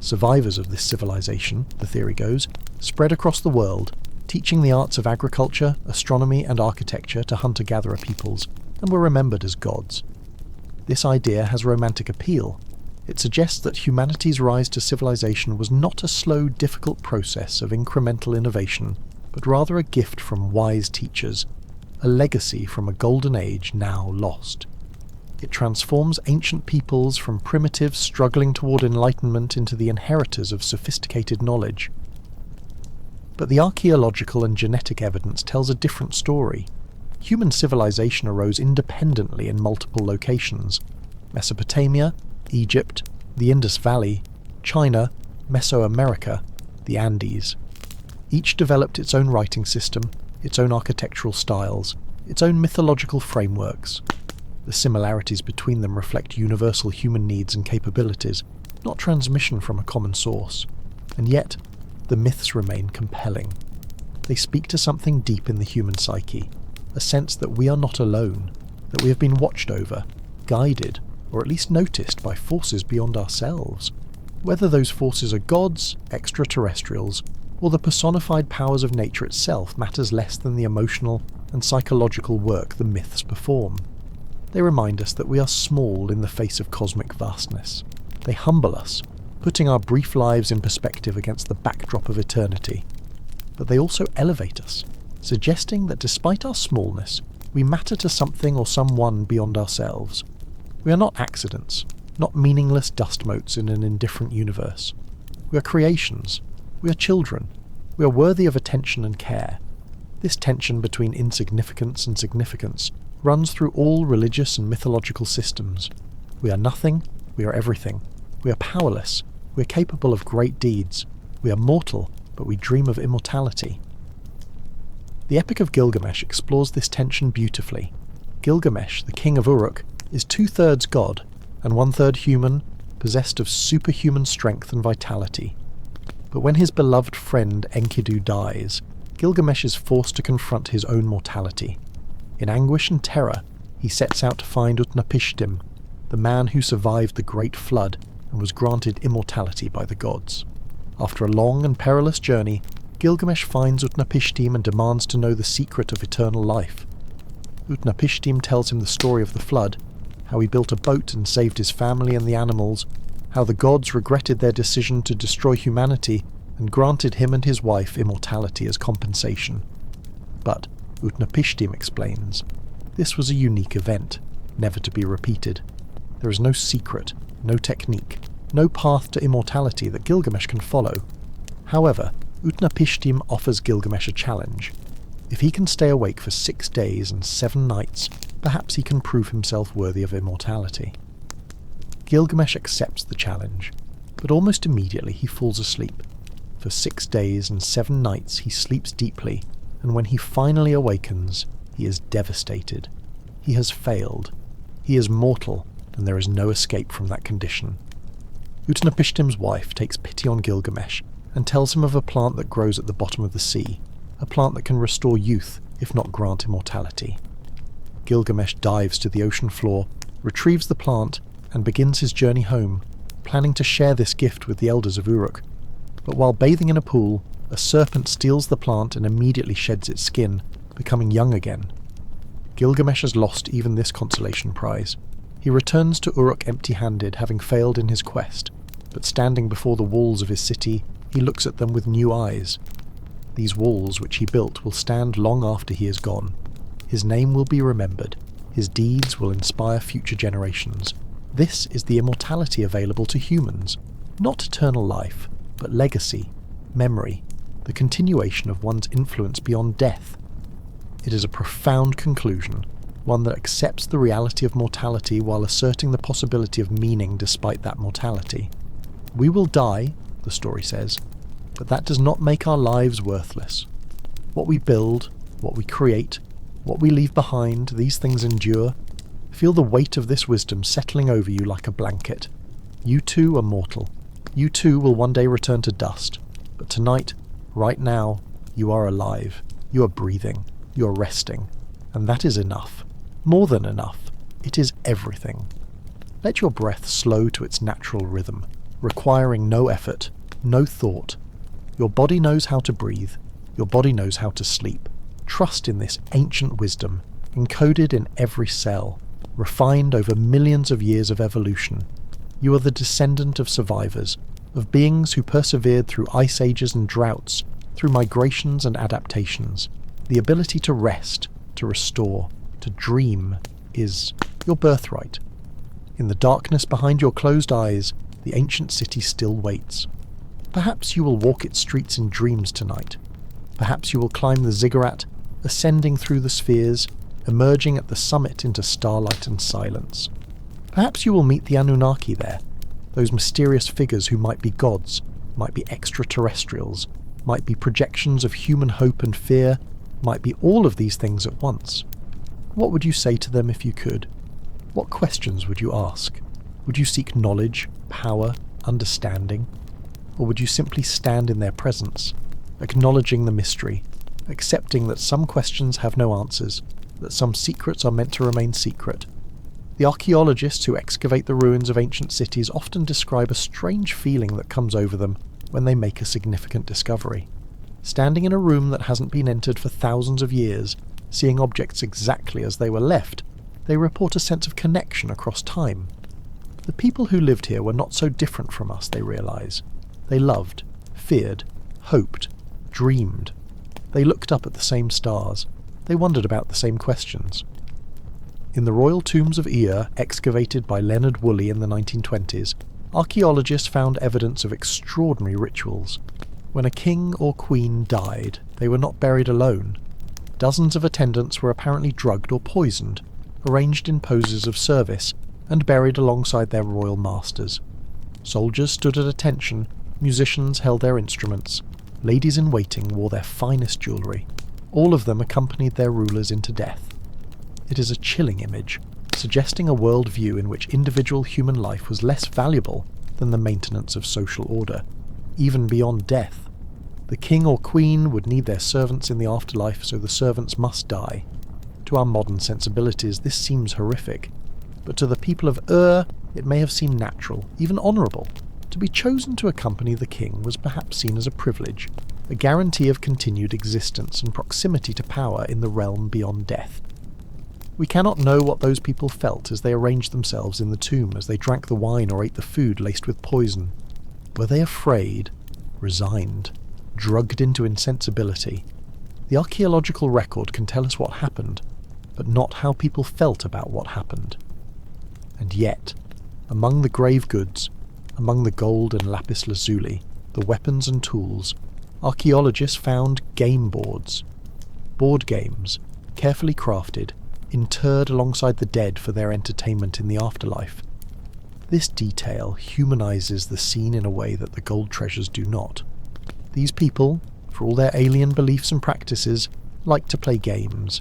Survivors of this civilization, the theory goes, spread across the world, teaching the arts of agriculture, astronomy and architecture to hunter-gatherer peoples, and were remembered as gods. This idea has romantic appeal. It suggests that humanity's rise to civilization was not a slow, difficult process of incremental innovation, but rather a gift from wise teachers, a legacy from a golden age now lost. It transforms ancient peoples from primitives struggling toward enlightenment into the inheritors of sophisticated knowledge. But the archaeological and genetic evidence tells a different story. Human civilization arose independently in multiple locations: Mesopotamia, Egypt, the Indus Valley, China, Mesoamerica, the Andes. Each developed its own writing system, its own architectural styles, its own mythological frameworks. The similarities between them reflect universal human needs and capabilities, not transmission from a common source. And yet, the myths remain compelling. They speak to something deep in the human psyche, a sense that we are not alone, that we have been watched over, guided, or at least noticed by forces beyond ourselves. Whether those forces are gods, extraterrestrials, or the personified powers of nature itself matters less than the emotional and psychological work the myths perform. They remind us that we are small in the face of cosmic vastness. They humble us, putting our brief lives in perspective against the backdrop of eternity. But they also elevate us, suggesting that despite our smallness, we matter to something or someone beyond ourselves. We are not accidents, not meaningless dust motes in an indifferent universe. We are creations. We are children. We are worthy of attention and care. This tension between insignificance and significance runs through all religious and mythological systems. We are nothing, we are everything. We are powerless, we are capable of great deeds. We are mortal, but we dream of immortality. The Epic of Gilgamesh explores this tension beautifully. Gilgamesh, the king of Uruk, is 2/3 god and 1/3 human, possessed of superhuman strength and vitality. But when his beloved friend Enkidu dies, Gilgamesh is forced to confront his own mortality. In anguish and terror, he sets out to find Utnapishtim, the man who survived the Great Flood and was granted immortality by the gods. After a long and perilous journey, Gilgamesh finds Utnapishtim and demands to know the secret of eternal life. Utnapishtim tells him the story of the flood, how he built a boat and saved his family and the animals, how the gods regretted their decision to destroy humanity and granted him and his wife immortality as compensation. But, Utnapishtim explains, this was a unique event, never to be repeated. There is no secret, no technique, no path to immortality that Gilgamesh can follow. However, Utnapishtim offers Gilgamesh a challenge. If he can stay awake for 6 days and 7 nights, perhaps he can prove himself worthy of immortality. Gilgamesh accepts the challenge, but almost immediately he falls asleep. For 6 days and 7 nights he sleeps deeply, and when he finally awakens, he is devastated. He has failed. He is mortal, and there is no escape from that condition. Utnapishtim's wife takes pity on Gilgamesh and tells him of a plant that grows at the bottom of the sea, a plant that can restore youth, if not grant immortality. Gilgamesh dives to the ocean floor, retrieves the plant, and begins his journey home, planning to share this gift with the elders of Uruk. But while bathing in a pool, a serpent steals the plant and immediately sheds its skin, becoming young again. Gilgamesh has lost even this consolation prize. He returns to Uruk empty-handed, having failed in his quest, but standing before the walls of his city, he looks at them with new eyes. These walls which he built will stand long after he is gone. His name will be remembered. His deeds will inspire future generations. This is the immortality available to humans. Not eternal life, but legacy, memory, the continuation of one's influence beyond death. It is a profound conclusion, one that accepts the reality of mortality while asserting the possibility of meaning despite that mortality. We will die, the story says, but that does not make our lives worthless. What we build, what we create, what we leave behind, these things endure. Feel the weight of this wisdom settling over you like a blanket. You too are mortal. You too will one day return to dust. But tonight, right now, you are alive. You are breathing. You are resting. And that is enough. More than enough. It is everything. Let your breath slow to its natural rhythm, requiring no effort, no thought. Your body knows how to breathe. Your body knows how to sleep. Trust in this ancient wisdom, encoded in every cell, refined over millions of years of evolution. You are the descendant of survivors, of beings who persevered through ice ages and droughts, through migrations and adaptations. The ability to rest, to restore, to dream is your birthright. In the darkness behind your closed eyes, the ancient city still waits. Perhaps you will walk its streets in dreams tonight. Perhaps you will climb the ziggurat, ascending through the spheres, emerging at the summit into starlight and silence. Perhaps you will meet the Anunnaki there, those mysterious figures who might be gods, might be extraterrestrials, might be projections of human hope and fear, might be all of these things at once. What would you say to them if you could? What questions would you ask? Would you seek knowledge, power, understanding? Or would you simply stand in their presence, acknowledging the mystery, accepting that some questions have no answers, that some secrets are meant to remain secret? The archaeologists who excavate the ruins of ancient cities often describe a strange feeling that comes over them when they make a significant discovery. Standing in a room that hasn't been entered for thousands of years, seeing objects exactly as they were left, They report a sense of connection across time. The people who lived here were not so different from us, they realise. They loved, feared, hoped, dreamed. They looked up at the same stars. They wondered about the same questions. In the royal tombs of Ur, excavated by Leonard Woolley in the 1920s, archaeologists found evidence of extraordinary rituals. When a king or queen died, they were not buried alone. Dozens of attendants were apparently drugged or poisoned, arranged in poses of service, and buried alongside their royal masters. Soldiers stood at attention, musicians held their instruments, ladies in waiting wore their finest jewellery. All of them accompanied their rulers into death. It is a chilling image, suggesting a world view in which individual human life was less valuable than the maintenance of social order, even beyond death. The king or queen would need their servants in the afterlife, so the servants must die. To our modern sensibilities, this seems horrific, but to the people of Ur, it may have seemed natural, even honourable. To be chosen to accompany the king was perhaps seen as a privilege, a guarantee of continued existence and proximity to power in the realm beyond death. We cannot know what those people felt as they arranged themselves in the tomb, as they drank the wine or ate the food laced with poison. Were they afraid, resigned, drugged into insensibility? The archaeological record can tell us what happened, but not how people felt about what happened. And yet, among the grave goods, among the gold and lapis lazuli, the weapons and tools, archaeologists found game boards. Board games, carefully crafted, interred alongside the dead for their entertainment in the afterlife. This detail humanises the scene in a way that the gold treasures do not. These people, for all their alien beliefs and practices, like to play games.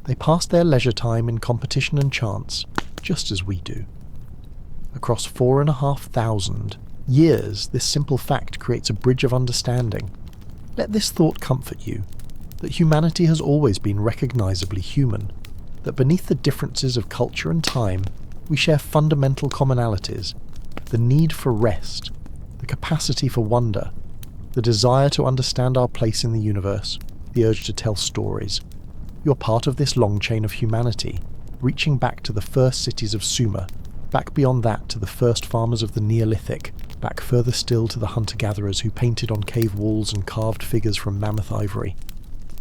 They pass their leisure time in competition and chance, just as we do. Across 4,500 years, this simple fact creates a bridge of understanding. Let this thought comfort you, that humanity has always been recognisably human, that beneath the differences of culture and time, we share fundamental commonalities, the need for rest, the capacity for wonder, the desire to understand our place in the universe, the urge to tell stories. You're part of this long chain of humanity, reaching back to the first cities of Sumer, back beyond that to the first farmers of the Neolithic, back further still to the hunter-gatherers who painted on cave walls and carved figures from mammoth ivory.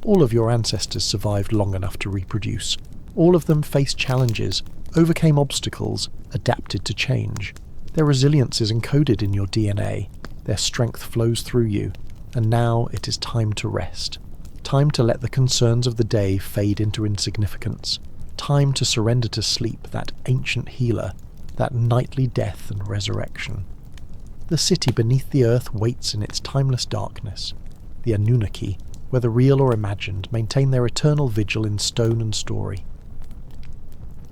All of your ancestors survived long enough to reproduce. All of them faced challenges, overcame obstacles, adapted to change. Their resilience is encoded in your DNA, their strength flows through you, and now it is time to rest. Time to let the concerns of the day fade into insignificance. Time to surrender to sleep, that ancient healer, that nightly death and resurrection. The city beneath the earth waits in its timeless darkness. The Anunnaki, whether real or imagined, maintain their eternal vigil in stone and story.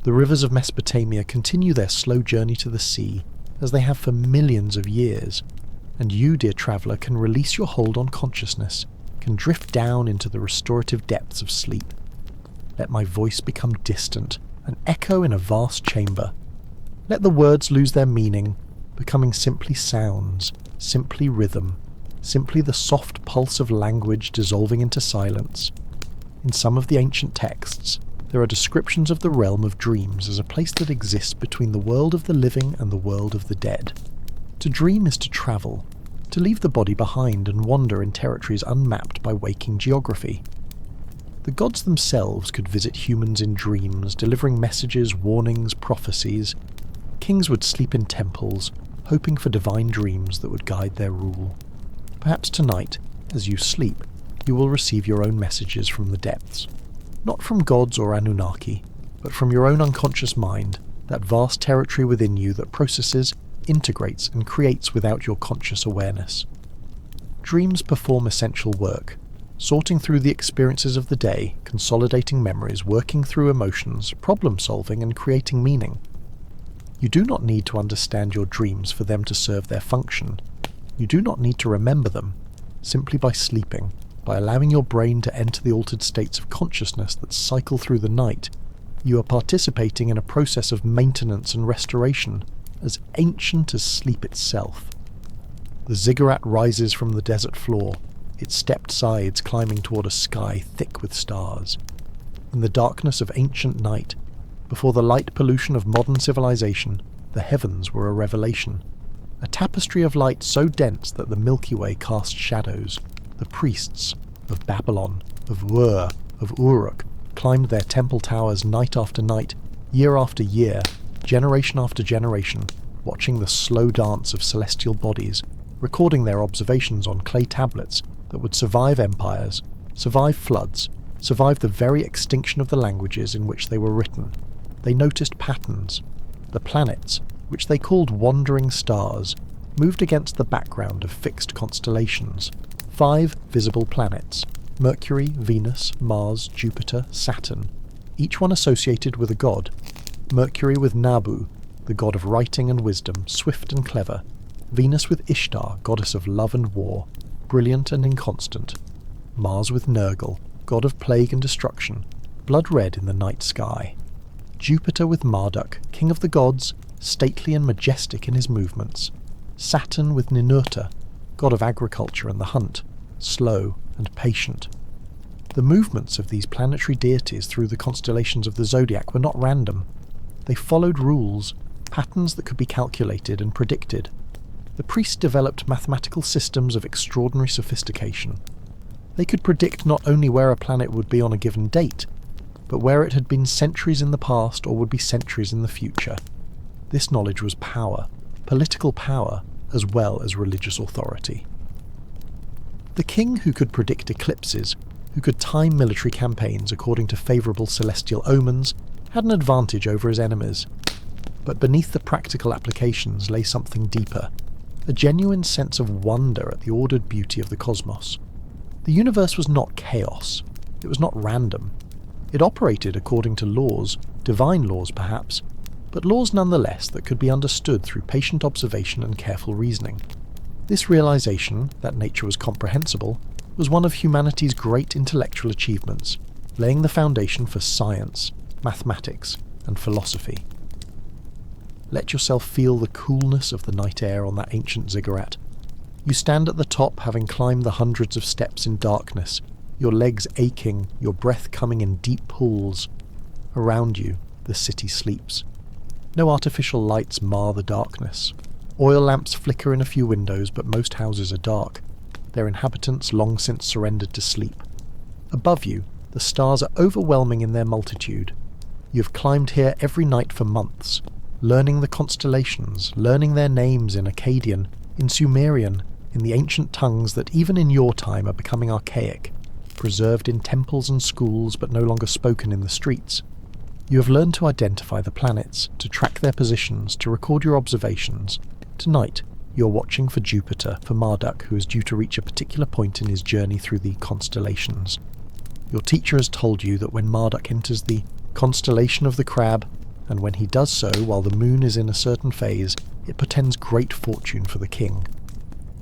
The rivers of Mesopotamia continue their slow journey to the sea, as they have for millions of years, and you, dear traveller, can release your hold on consciousness, can drift down into the restorative depths of sleep. Let my voice become distant, an echo in a vast chamber. Let the words lose their meaning, becoming simply sounds, simply rhythm, simply the soft pulse of language dissolving into silence. In some of the ancient texts, there are descriptions of the realm of dreams as a place that exists between the world of the living and the world of the dead. To dream is to travel, to leave the body behind and wander in territories unmapped by waking geography. The gods themselves could visit humans in dreams, delivering messages, warnings, prophecies. Kings would sleep in temples, hoping for divine dreams that would guide their rule. Perhaps tonight, as you sleep, you will receive your own messages from the depths. Not from gods or Anunnaki, but from your own unconscious mind, that vast territory within you that processes, integrates, and creates without your conscious awareness. Dreams perform essential work, sorting through the experiences of the day, consolidating memories, working through emotions, problem-solving, and creating meaning. You do not need to understand your dreams for them to serve their function. You do not need to remember them. Simply by sleeping, by allowing your brain to enter the altered states of consciousness that cycle through the night, you are participating in a process of maintenance and restoration, as ancient as sleep itself. The ziggurat rises from the desert floor, its stepped sides climbing toward a sky thick with stars. In the darkness of ancient night, Before the light pollution of modern civilization, the heavens were a revelation. A tapestry of light so dense that the Milky Way cast shadows. The priests of Babylon, of Ur, of Uruk climbed their temple towers night after night, year after year, generation after generation, watching the slow dance of celestial bodies, recording their observations on clay tablets that would survive empires, survive floods, survive the very extinction of the languages in which they were written. They noticed patterns. The planets, which they called wandering stars, moved against the background of fixed constellations. 5 visible planets: Mercury, Venus, Mars, Jupiter, Saturn, each one associated with a god. Mercury with Nabu, the god of writing and wisdom, swift and clever. Venus with Ishtar, goddess of love and war, brilliant and inconstant. Mars with Nergal, god of plague and destruction, blood red in the night sky. Jupiter with Marduk, king of the gods, stately and majestic in his movements. Saturn with Ninurta, god of agriculture and the hunt, slow and patient. The movements of these planetary deities through the constellations of the zodiac were not random. They followed rules, patterns that could be calculated and predicted. The priests developed mathematical systems of extraordinary sophistication. They could predict not only where a planet would be on a given date, but where it had been centuries in the past or would be centuries in the future. This knowledge was power, political power, as well as religious authority. The king who could predict eclipses, who could time military campaigns according to favourable celestial omens, had an advantage over his enemies. But beneath the practical applications lay something deeper, a genuine sense of wonder at the ordered beauty of the cosmos. The universe was not chaos. It was not random. It operated according to laws, divine laws perhaps, but laws nonetheless that could be understood through patient observation and careful reasoning. This realization that nature was comprehensible was one of humanity's great intellectual achievements, laying the foundation for science, mathematics, and philosophy. Let yourself feel the coolness of the night air on that ancient ziggurat. You stand at the top, having climbed the hundreds of steps in darkness, your legs aching, your breath coming in deep pools. Around you, the city sleeps. No artificial lights mar the darkness. Oil lamps flicker in a few windows, but most houses are dark, their inhabitants long since surrendered to sleep. Above you, the stars are overwhelming in their multitude. You have climbed here every night for months, learning the constellations, learning their names in Akkadian, in Sumerian, in the ancient tongues that even in your time are becoming archaic, preserved in temples and schools but no longer spoken in the streets. You have learned to identify the planets, to track their positions, to record your observations. Tonight, you're watching for Jupiter, for Marduk, who is due to reach a particular point in his journey through the constellations. Your teacher has told you that when Marduk enters the constellation of the Crab, and when he does so while the moon is in a certain phase, it portends great fortune for the king.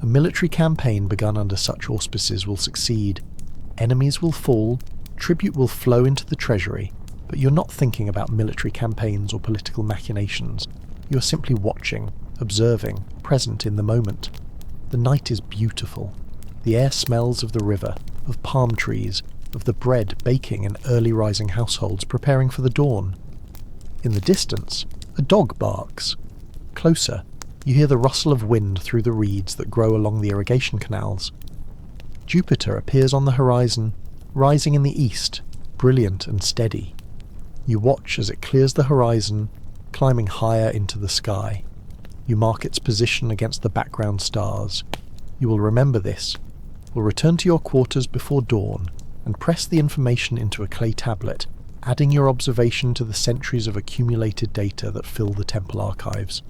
A military campaign begun under such auspices will succeed. Enemies will fall, tribute will flow into the treasury, but you're not thinking about military campaigns or political machinations. You are simply watching, observing, present in the moment. The night is beautiful. The air smells of the river, of palm trees, of the bread baking in early rising households preparing for the dawn. In the distance, a dog barks. Closer, you hear the rustle of wind through the reeds that grow along the irrigation canals. Jupiter appears on the horizon, rising in the east, brilliant and steady. You watch as it clears the horizon, climbing higher into the sky. You mark its position against the background stars. You will remember this, will return to your quarters before dawn, and press the information into a clay tablet, adding your observation to the centuries of accumulated data that fill the temple archives.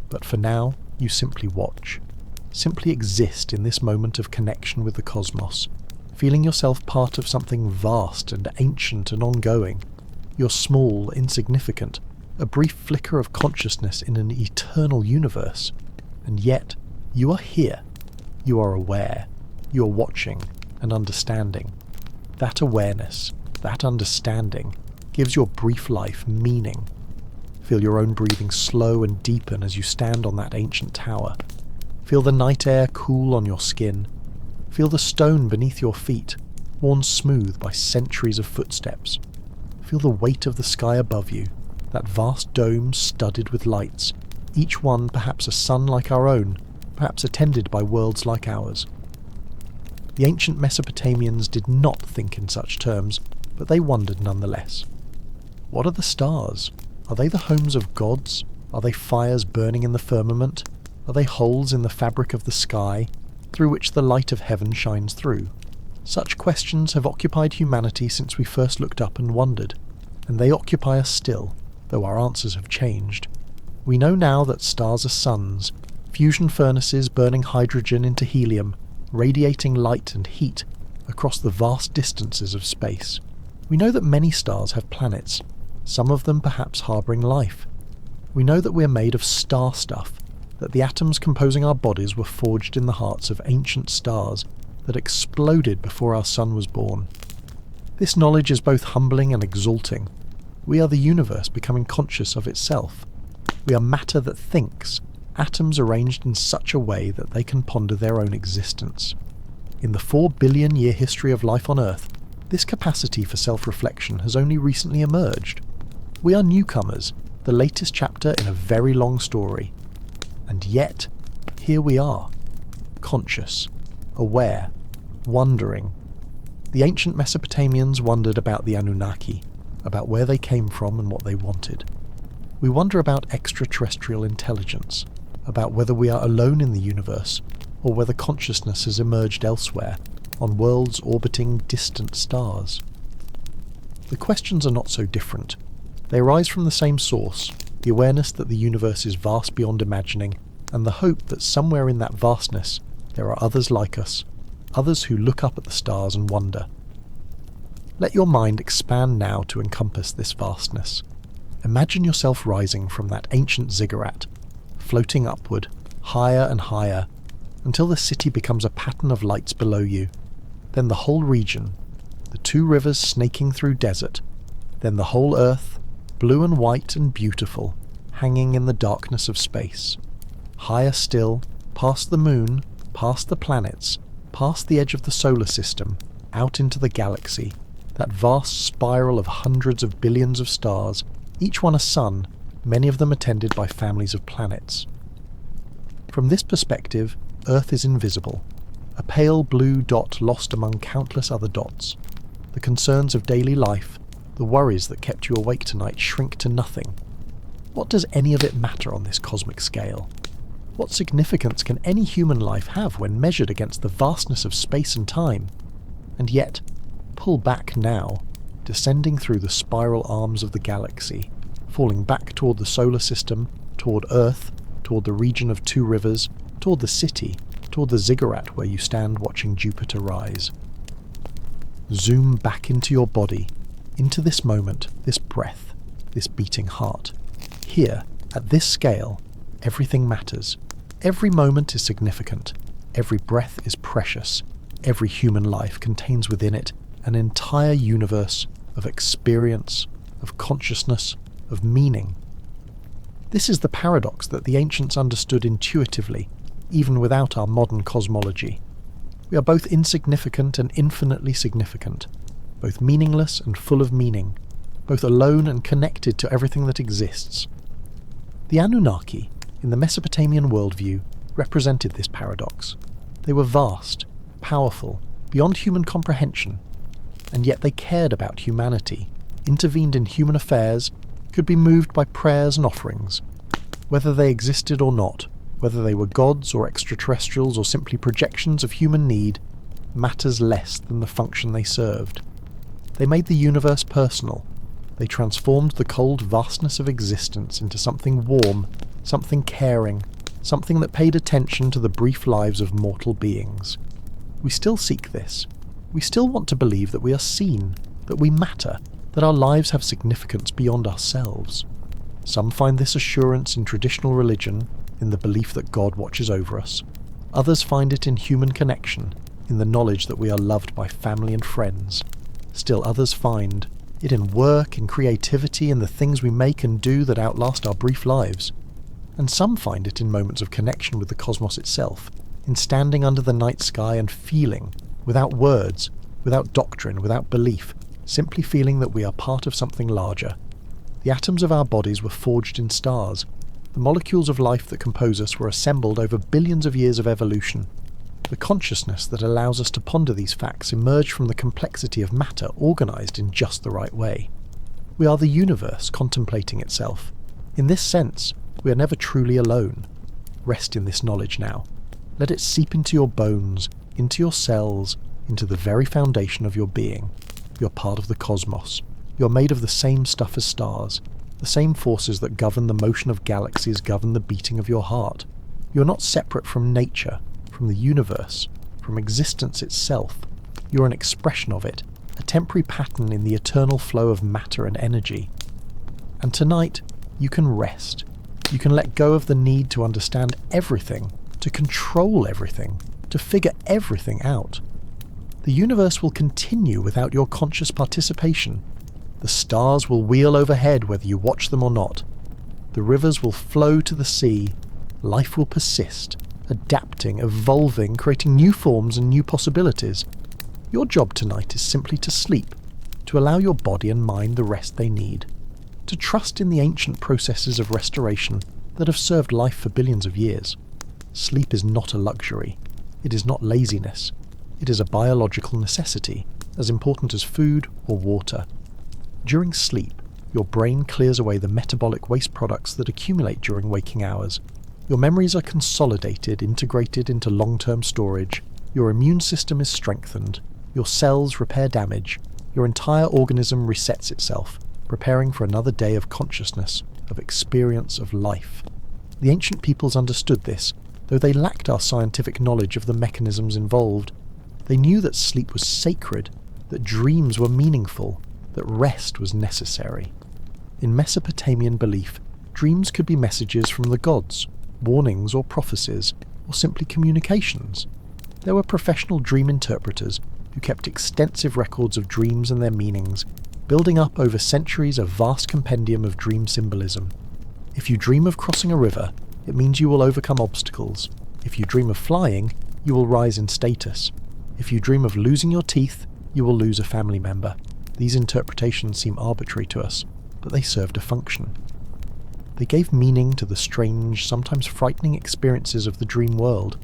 But for now, you simply watch. Simply exist in this moment of connection with the cosmos, feeling yourself part of something vast and ancient and ongoing. You're small, insignificant, a brief flicker of consciousness in an eternal universe. And yet, you are here. You are aware. You are watching and understanding. That awareness, that understanding, gives your brief life meaning. Feel your own breathing slow and deepen as you stand on that ancient tower. Feel the night air cool on your skin. Feel the stone beneath your feet, worn smooth by centuries of footsteps. Feel the weight of the sky above you, that vast dome studded with lights, each one perhaps a sun like our own, perhaps attended by worlds like ours. The ancient Mesopotamians did not think in such terms, but they wondered nonetheless. What are the stars? Are they the homes of gods? Are they fires burning in the firmament? Are they holes in the fabric of the sky, through which the light of heaven shines through? Such questions have occupied humanity since we first looked up and wondered, and they occupy us still, though our answers have changed. We know now that stars are suns, fusion furnaces burning hydrogen into helium, radiating light and heat across the vast distances of space. We know that many stars have planets, some of them perhaps harbouring life. We know that we are made of star stuff, that the atoms composing our bodies were forged in the hearts of ancient stars that exploded before our sun was born. This knowledge is both humbling and exalting. We are the universe becoming conscious of itself. We are matter that thinks, atoms arranged in such a way that they can ponder their own existence. In the 4 billion year history of life on Earth, this capacity for self-reflection has only recently emerged. We are newcomers, the latest chapter in a very long story. And yet, here we are, conscious, aware, wondering. The ancient Mesopotamians wondered about the Anunnaki, about where they came from and what they wanted. We wonder about extraterrestrial intelligence, about whether we are alone in the universe, or whether consciousness has emerged elsewhere, on worlds orbiting distant stars. The questions are not so different. They arise from the same source, the awareness that the universe is vast beyond imagining, and the hope that somewhere in that vastness there are others like us, others who look up at the stars and wonder. Let your mind expand now to encompass this vastness. Imagine yourself rising from that ancient ziggurat, floating upward, higher and higher, until the city becomes a pattern of lights below you, then the whole region, the 2 rivers snaking through desert, then the whole earth, blue and white and beautiful, hanging in the darkness of space. Higher still, past the moon, past the planets, past the edge of the solar system, out into the galaxy, that vast spiral of hundreds of billions of stars, each one a sun, many of them attended by families of planets. From this perspective, Earth is invisible, a pale blue dot lost among countless other dots. The concerns of daily life, the worries that kept you awake tonight shrink to nothing. What does any of it matter on this cosmic scale? What significance can any human life have when measured against the vastness of space and time? And yet, pull back now, descending through the spiral arms of the galaxy, falling back toward the solar system, toward Earth, toward the region of 2 rivers, toward the city, toward the ziggurat where you stand watching Jupiter rise. Zoom back into your body, into this moment, this breath, this beating heart. Here, at this scale, everything matters. Every moment is significant. Every breath is precious. Every human life contains within it an entire universe of experience, of consciousness, of meaning. This is the paradox that the ancients understood intuitively, even without our modern cosmology. We are both insignificant and infinitely significant, both meaningless and full of meaning, both alone and connected to everything that exists. The Anunnaki, in the Mesopotamian worldview, represented this paradox. They were vast, powerful, beyond human comprehension, and yet they cared about humanity, intervened in human affairs, could be moved by prayers and offerings. Whether they existed or not, whether they were gods or extraterrestrials or simply projections of human need, matters less than the function they served. They made the universe personal. They transformed the cold vastness of existence into something warm, something caring, something that paid attention to the brief lives of mortal beings. We still seek this. We still want to believe that we are seen, that we matter, that our lives have significance beyond ourselves. Some find this assurance in traditional religion, in the belief that God watches over us. Others find it in human connection, in the knowledge that we are loved by family and friends. Still others find it in work, in creativity, in the things we make and do that outlast our brief lives. And some find it in moments of connection with the cosmos itself, in standing under the night sky and feeling, without words, without doctrine, without belief, simply feeling that we are part of something larger. The atoms of our bodies were forged in stars. The molecules of life that compose us were assembled over billions of years of evolution. The consciousness that allows us to ponder these facts emerged from the complexity of matter organised in just the right way. We are the universe contemplating itself. In this sense, we are never truly alone. Rest in this knowledge now. Let it seep into your bones, into your cells, into the very foundation of your being. You're part of the cosmos. You're made of the same stuff as stars. The same forces that govern the motion of galaxies govern the beating of your heart. You're not separate from nature, from the universe, from existence itself. You're an expression of it, a temporary pattern in the eternal flow of matter and energy. And tonight, you can rest. You can let go of the need to understand everything, to control everything, to figure everything out. The universe will continue without your conscious participation. The stars will wheel overhead whether you watch them or not. The rivers will flow to the sea. Life will persist, adapting, evolving, creating new forms and new possibilities. Your job tonight is simply to sleep, to allow your body and mind the rest they need, to trust in the ancient processes of restoration that have served life for billions of years. Sleep is not a luxury. It is not laziness. It is a biological necessity, as important as food or water. During sleep, your brain clears away the metabolic waste products that accumulate during waking hours. Your memories are consolidated, integrated into long-term storage. Your immune system is strengthened. Your cells repair damage. Your entire organism resets itself, preparing for another day of consciousness, of experience of life. The ancient peoples understood this, though they lacked our scientific knowledge of the mechanisms involved. They knew that sleep was sacred, that dreams were meaningful, that rest was necessary. In Mesopotamian belief, dreams could be messages from the gods, warnings or prophecies, or simply communications. There were professional dream interpreters who kept extensive records of dreams and their meanings, building up over centuries a vast compendium of dream symbolism. If you dream of crossing a river, it means you will overcome obstacles. If you dream of flying, you will rise in status. If you dream of losing your teeth, you will lose a family member. These interpretations seem arbitrary to us, but they served a function. They gave meaning to the strange, sometimes frightening experiences of the dream world.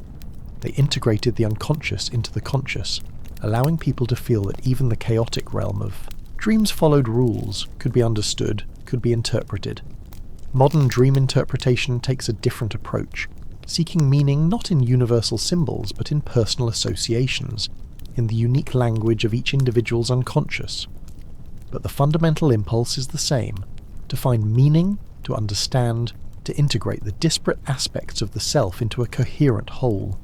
They integrated the unconscious into the conscious, allowing people to feel that even the chaotic realm of dreams followed rules, could be understood, could be interpreted. Modern dream interpretation takes a different approach, seeking meaning not in universal symbols but in personal associations, in the unique language of each individual's unconscious. But the fundamental impulse is the same, to find meaning, to understand, to integrate the disparate aspects of the self into a coherent whole.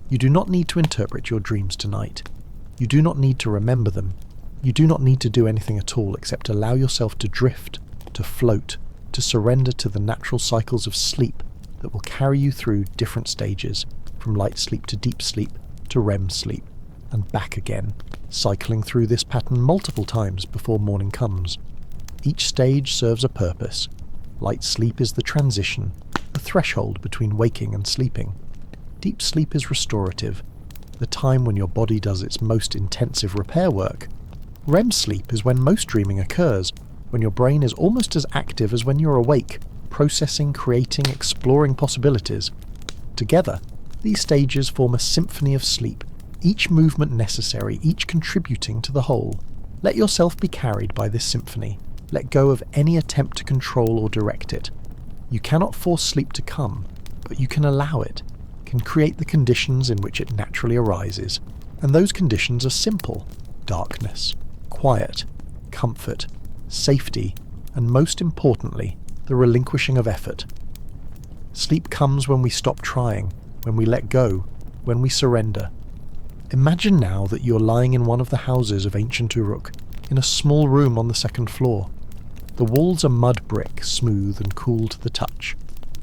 You do not need to interpret your dreams tonight. You do not need to remember them. You do not need to do anything at all except allow yourself to drift, to float, to surrender to the natural cycles of sleep that will carry you through different stages, from light sleep to deep sleep, to REM sleep, and back again, cycling through this pattern multiple times before morning comes. Each stage serves a purpose. Light sleep is the transition, the threshold between waking and sleeping. Deep sleep is restorative, the time when your body does its most intensive repair work. REM sleep is when most dreaming occurs, when your brain is almost as active as when you're awake, processing, creating, exploring possibilities. Together, these stages form a symphony of sleep, each movement necessary, each contributing to the whole. Let yourself be carried by this symphony. Let go of any attempt to control or direct it. You cannot force sleep to come, but you can allow it, can create the conditions in which it naturally arises. And those conditions are simple: darkness, quiet, comfort, safety, and most importantly, the relinquishing of effort. Sleep comes when we stop trying, when we let go, when we surrender. Imagine now that you're lying in one of the houses of ancient Uruk, in a small room on the second floor. The walls are mud brick, smooth and cool to the touch.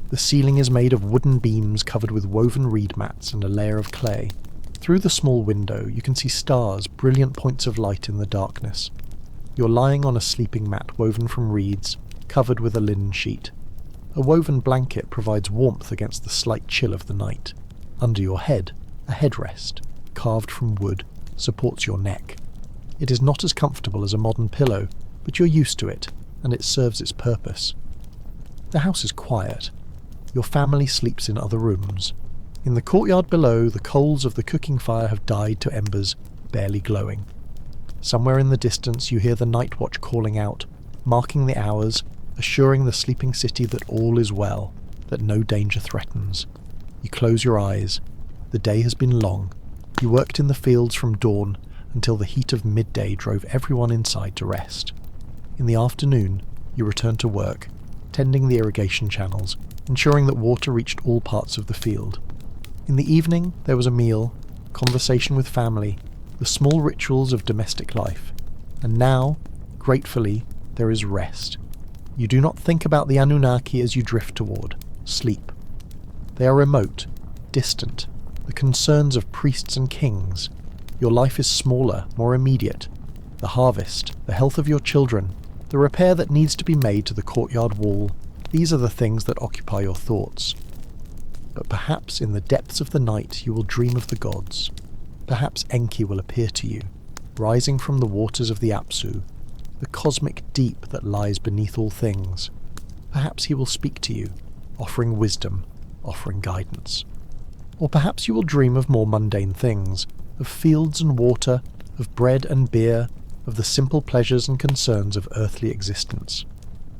The ceiling is made of wooden beams covered with woven reed mats and a layer of clay. Through the small window you can see stars, brilliant points of light in the darkness. You're lying on a sleeping mat woven from reeds, covered with a linen sheet. A woven blanket provides warmth against the slight chill of the night. Under your head, a headrest, carved from wood, supports your neck. It is not as comfortable as a modern pillow, but you're used to it. and it serves its purpose. The house is quiet. Your family sleeps in other rooms. In the courtyard below, the coals of the cooking fire have died to embers, barely glowing. Somewhere in the distance you hear the night watch calling out, marking the hours, assuring the sleeping city that all is well, that no danger threatens. You close your eyes. The day has been long. You worked in the fields from dawn until the heat of midday drove everyone inside to rest. In the afternoon, you returned to work, tending the irrigation channels, ensuring that water reached all parts of the field. In the evening, there was a meal, conversation with family, the small rituals of domestic life. And now, gratefully, there is rest. You do not think about the Anunnaki as you drift toward sleep. They are remote, distant, the concerns of priests and kings. Your life is smaller, more immediate. The harvest, the health of your children, the repair that needs to be made to the courtyard wall, these are the things that occupy your thoughts. But perhaps in the depths of the night you will dream of the gods. Perhaps Enki will appear to you, rising from the waters of the Apsu, the cosmic deep that lies beneath all things. Perhaps he will speak to you, offering wisdom, offering guidance. Or perhaps you will dream of more mundane things, of fields and water, of bread and beer, of the simple pleasures and concerns of earthly existence.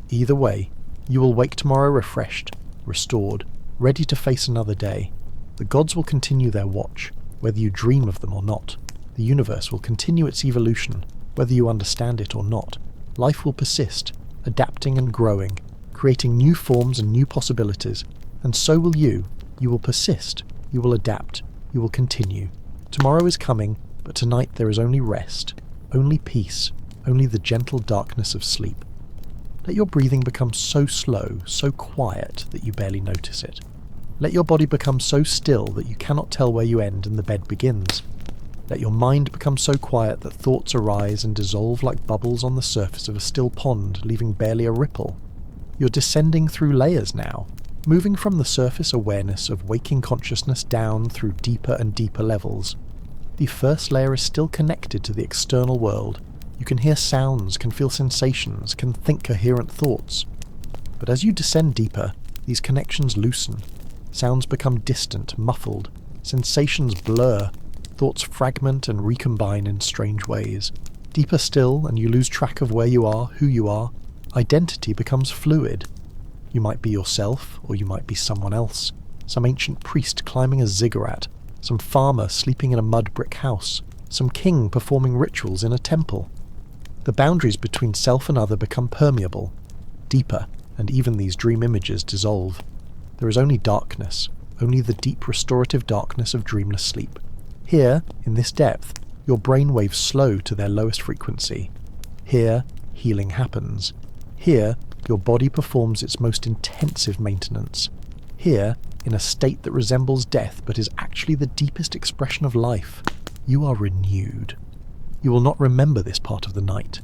Either way, you will wake tomorrow refreshed, restored, ready to face another day. The gods will continue their watch, whether you dream of them or not. The universe will continue its evolution, whether you understand it or not. Life will persist, adapting and growing, creating new forms and new possibilities. And so will you. You will persist, you will adapt, you will continue. Tomorrow is coming, but tonight there is only rest, only peace, only the gentle darkness of sleep. Let your breathing become so slow, so quiet that you barely notice it. Let your body become so still that you cannot tell where you end and the bed begins. Let your mind become so quiet that thoughts arise and dissolve like bubbles on the surface of a still pond, leaving barely a ripple. You're descending through layers now, moving from the surface awareness of waking consciousness down through deeper and deeper levels. The first layer is still connected to the external world. You can hear sounds, can feel sensations, can think coherent thoughts. But as you descend deeper, these connections loosen. Sounds become distant, muffled. Sensations blur. Thoughts fragment and recombine in strange ways. Deeper still, and you lose track of where you are, who you are. Identity becomes fluid. You might be yourself, or you might be someone else. Some ancient priest climbing a ziggurat, some farmer sleeping in a mud brick house, some king performing rituals in a temple. The boundaries between self and other become permeable, deeper, and even these dream images dissolve. There is only darkness, only the deep restorative darkness of dreamless sleep. Here, in this depth, your brain waves slow to their lowest frequency. Here, healing happens. Here, your body performs its most intensive maintenance. Here, in a state that resembles death but is actually the deepest expression of life, you are renewed. You will not remember this part of the night.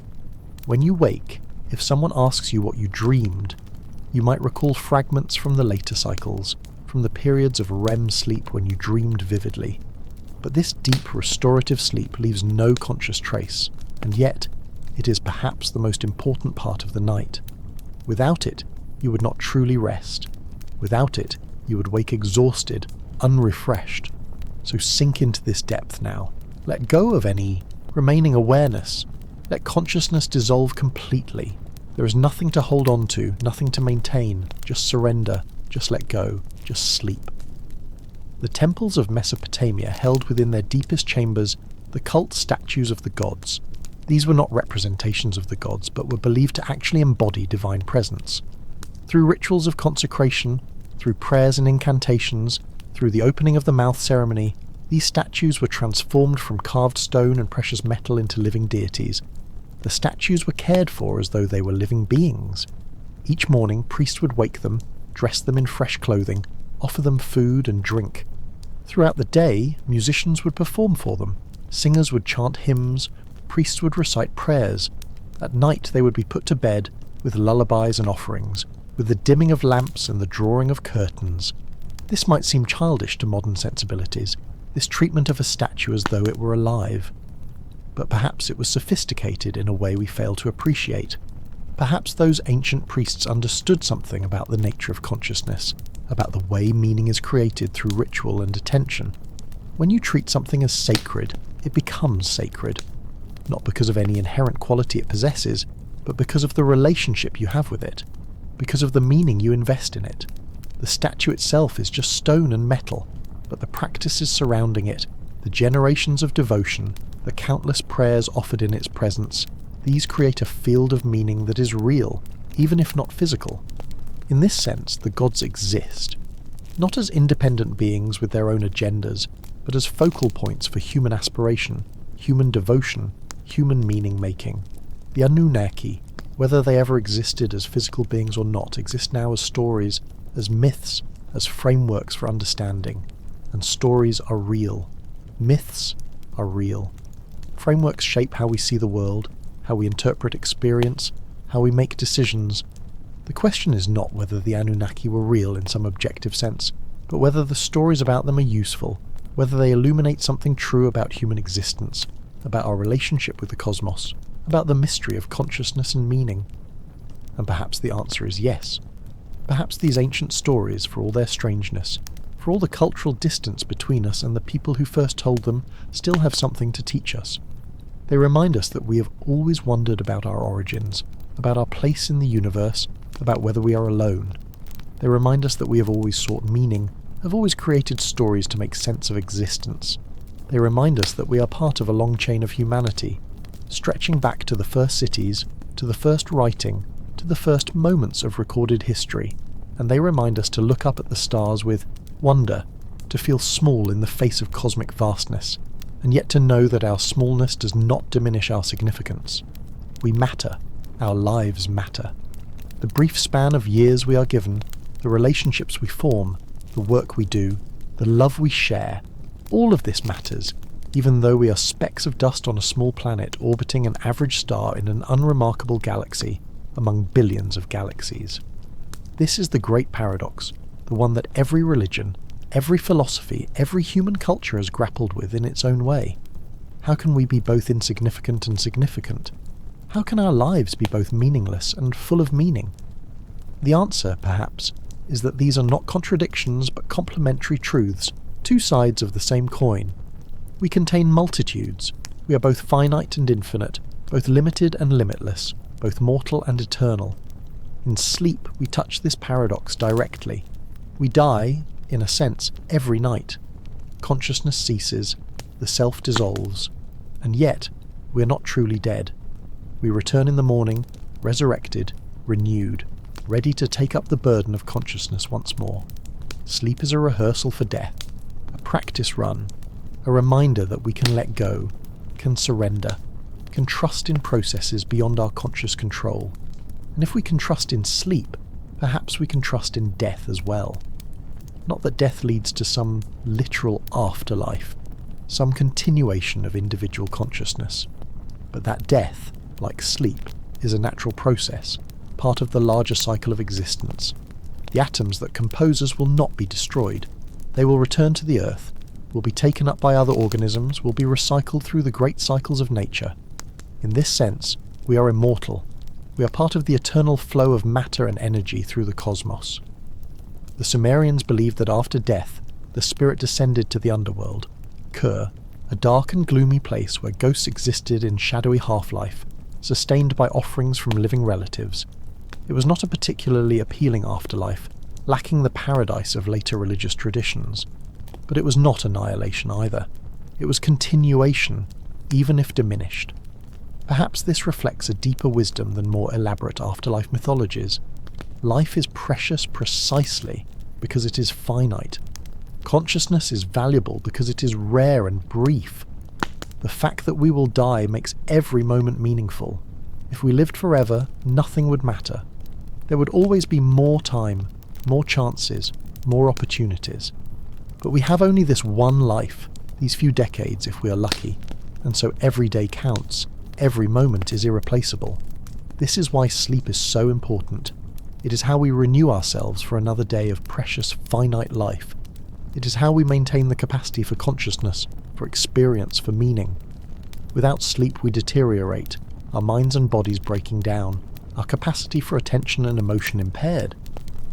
When you wake, if someone asks you what you dreamed, you might recall fragments from the later cycles, from the periods of REM sleep when you dreamed vividly. But this deep restorative sleep leaves no conscious trace, and yet it is perhaps the most important part of the night. Without it, you would not truly rest. Without it, you would wake exhausted, unrefreshed. So sink into this depth now. Let go of any remaining awareness. Let consciousness dissolve completely. There is nothing to hold on to, nothing to maintain. Just surrender, just let go, just sleep. The temples of Mesopotamia held within their deepest chambers the cult statues of the gods. These were not representations of the gods, but were believed to actually embody divine presence. Through rituals of consecration, through prayers and incantations, through the opening of the mouth ceremony, these statues were transformed from carved stone and precious metal into living deities. The statues were cared for as though they were living beings. Each morning, priests would wake them, dress them in fresh clothing, offer them food and drink. Throughout the day, musicians would perform for them. Singers would chant hymns, priests would recite prayers. At night they would be put to bed with lullabies and offerings, with the dimming of lamps and the drawing of curtains. This might seem childish to modern sensibilities, this treatment of a statue as though it were alive. But perhaps it was sophisticated in a way we fail to appreciate. Perhaps those ancient priests understood something about the nature of consciousness, about the way meaning is created through ritual and attention. When you treat something as sacred, it becomes sacred, not because of any inherent quality it possesses, but because of the relationship you have with it, because of the meaning you invest in it. The statue itself is just stone and metal, but the practices surrounding it, the generations of devotion, the countless prayers offered in its presence, these create a field of meaning that is real, even if not physical. In this sense, the gods exist, not as independent beings with their own agendas, but as focal points for human aspiration, human devotion, human meaning-making. The Anunnaki, whether they ever existed as physical beings or not, exist now as stories, as myths, as frameworks for understanding. And stories are real. Myths are real. Frameworks shape how we see the world, how we interpret experience, how we make decisions. The question is not whether the Anunnaki were real in some objective sense, but whether the stories about them are useful, whether they illuminate something true about human existence, about our relationship with the cosmos, about the mystery of consciousness and meaning. And perhaps the answer is yes. Perhaps these ancient stories, for all their strangeness, for all the cultural distance between us and the people who first told them, still have something to teach us. They remind us that we have always wondered about our origins, about our place in the universe, about whether we are alone. They remind us that we have always sought meaning, have always created stories to make sense of existence. They remind us that we are part of a long chain of humanity, stretching back to the first cities, to the first writing, to the first moments of recorded history, and they remind us to look up at the stars with wonder, to feel small in the face of cosmic vastness, and yet to know that our smallness does not diminish our significance. We matter. Our lives matter. The brief span of years we are given, the relationships we form, the work we do, the love we share, all of this matters, even though we are specks of dust on a small planet orbiting an average star in an unremarkable galaxy among billions of galaxies. This is the great paradox, the one that every religion, every philosophy, every human culture has grappled with in its own way. How can we be both insignificant and significant? How can our lives be both meaningless and full of meaning? The answer, perhaps, is that these are not contradictions but complementary truths, two sides of the same coin. We contain multitudes. We are both finite and infinite, both limited and limitless, both mortal and eternal. In sleep, we touch this paradox directly. We die, in a sense, every night. Consciousness ceases, the self dissolves, and yet we are not truly dead. We return in the morning, resurrected, renewed, ready to take up the burden of consciousness once more. Sleep is a rehearsal for death, a practice run, a reminder that we can let go, can surrender, can trust in processes beyond our conscious control. And if we can trust in sleep, perhaps we can trust in death as well. Not that death leads to some literal afterlife, some continuation of individual consciousness, but that death, like sleep, is a natural process, part of the larger cycle of existence. The atoms that compose us will not be destroyed. They will return to the earth, will be taken up by other organisms, will be recycled through the great cycles of nature. In this sense, we are immortal. We are part of the eternal flow of matter and energy through the cosmos. The Sumerians believed that after death, the spirit descended to the underworld, Kur, a dark and gloomy place where ghosts existed in shadowy half-life, sustained by offerings from living relatives. It was not a particularly appealing afterlife, lacking the paradise of later religious traditions. But it was not annihilation either. It was continuation, even if diminished. Perhaps this reflects a deeper wisdom than more elaborate afterlife mythologies. Life is precious precisely because it is finite. Consciousness is valuable because it is rare and brief. The fact that we will die makes every moment meaningful. If we lived forever, nothing would matter. There would always be more time, more chances, more opportunities. But we have only this one life, these few decades if we are lucky, and so every day counts, every moment is irreplaceable. This is why sleep is so important. It is how we renew ourselves for another day of precious, finite life. It is how we maintain the capacity for consciousness, for experience, for meaning. Without sleep we deteriorate, our minds and bodies breaking down, our capacity for attention and emotion impaired.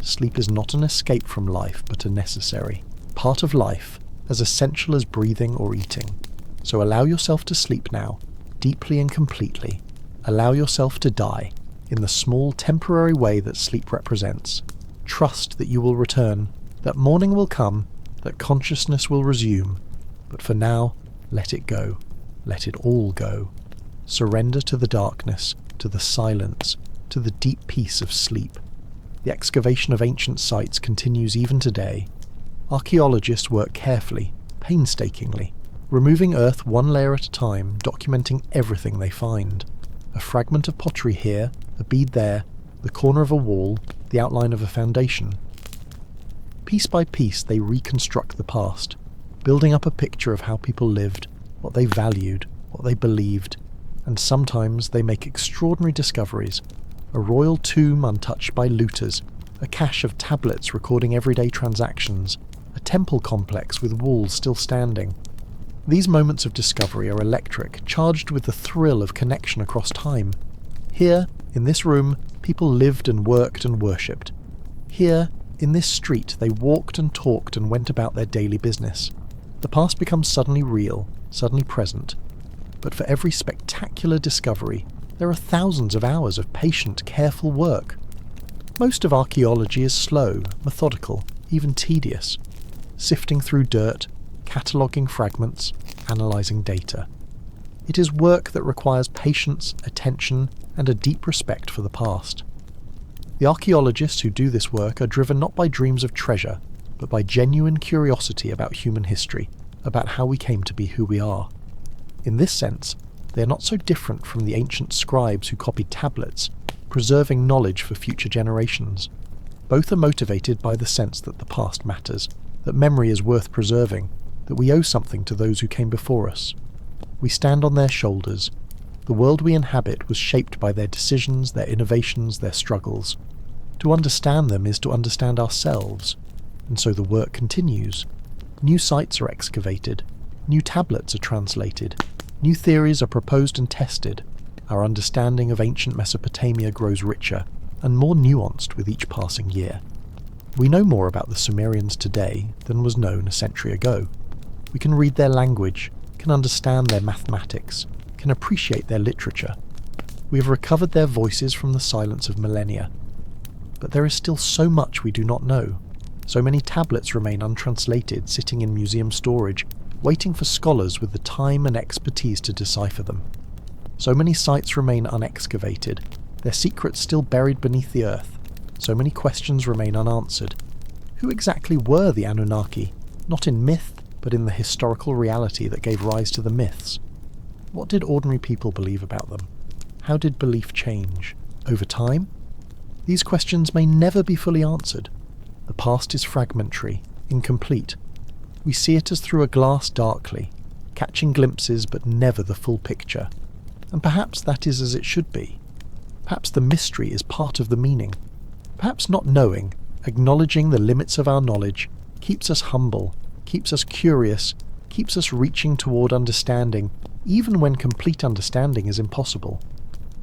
Sleep is not an escape from life, but a necessary part of life, as essential as breathing or eating. So allow yourself to sleep now, deeply and completely. Allow yourself to die, in the small temporary way that sleep represents. Trust that you will return, that morning will come, that consciousness will resume. But for now, let it go. Let it all go. Surrender to the darkness, to the silence, to the deep peace of sleep. The excavation of ancient sites continues even today. Archaeologists work carefully, painstakingly, removing earth one layer at a time, documenting everything they find. A fragment of pottery here, a bead there, the corner of a wall, the outline of a foundation. Piece by piece they reconstruct the past, building up a picture of how people lived, what they valued, what they believed, and sometimes they make extraordinary discoveries. A royal tomb untouched by looters, a cache of tablets recording everyday transactions, a temple complex with walls still standing. These moments of discovery are electric, charged with the thrill of connection across time. Here, in this room, people lived and worked and worshipped. Here, in this street, they walked and talked and went about their daily business. The past becomes suddenly real, suddenly present. But for every spectacular discovery, there are thousands of hours of patient, careful work. Most of archaeology is slow, methodical, even tedious, sifting through dirt, cataloguing fragments, analysing data. It is work that requires patience, attention, and a deep respect for the past. The archaeologists who do this work are driven not by dreams of treasure, but by genuine curiosity about human history, about how we came to be who we are. In this sense, they are not so different from the ancient scribes who copied tablets, preserving knowledge for future generations. Both are motivated by the sense that the past matters, that memory is worth preserving, that we owe something to those who came before us. We stand on their shoulders. The world we inhabit was shaped by their decisions, their innovations, their struggles. To understand them is to understand ourselves, and so the work continues. New sites are excavated, new tablets are translated, new theories are proposed and tested. Our understanding of ancient Mesopotamia grows richer and more nuanced with each passing year. We know more about the Sumerians today than was known a century ago. We can read their language, can understand their mathematics, can appreciate their literature. We have recovered their voices from the silence of millennia. But there is still so much we do not know. So many tablets remain untranslated, sitting in museum storage, waiting for scholars with the time and expertise to decipher them. So many sites remain unexcavated, their secrets still buried beneath the earth. So many questions remain unanswered. Who exactly were the Anunnaki, not in myth, but in the historical reality that gave rise to the myths? What did ordinary people believe about them? How did belief change? Over time? These questions may never be fully answered. The past is fragmentary, incomplete. We see it as through a glass darkly, catching glimpses but never the full picture. And perhaps that is as it should be. Perhaps the mystery is part of the meaning. Perhaps not knowing, acknowledging the limits of our knowledge, keeps us humble, keeps us curious, keeps us reaching toward understanding, even when complete understanding is impossible.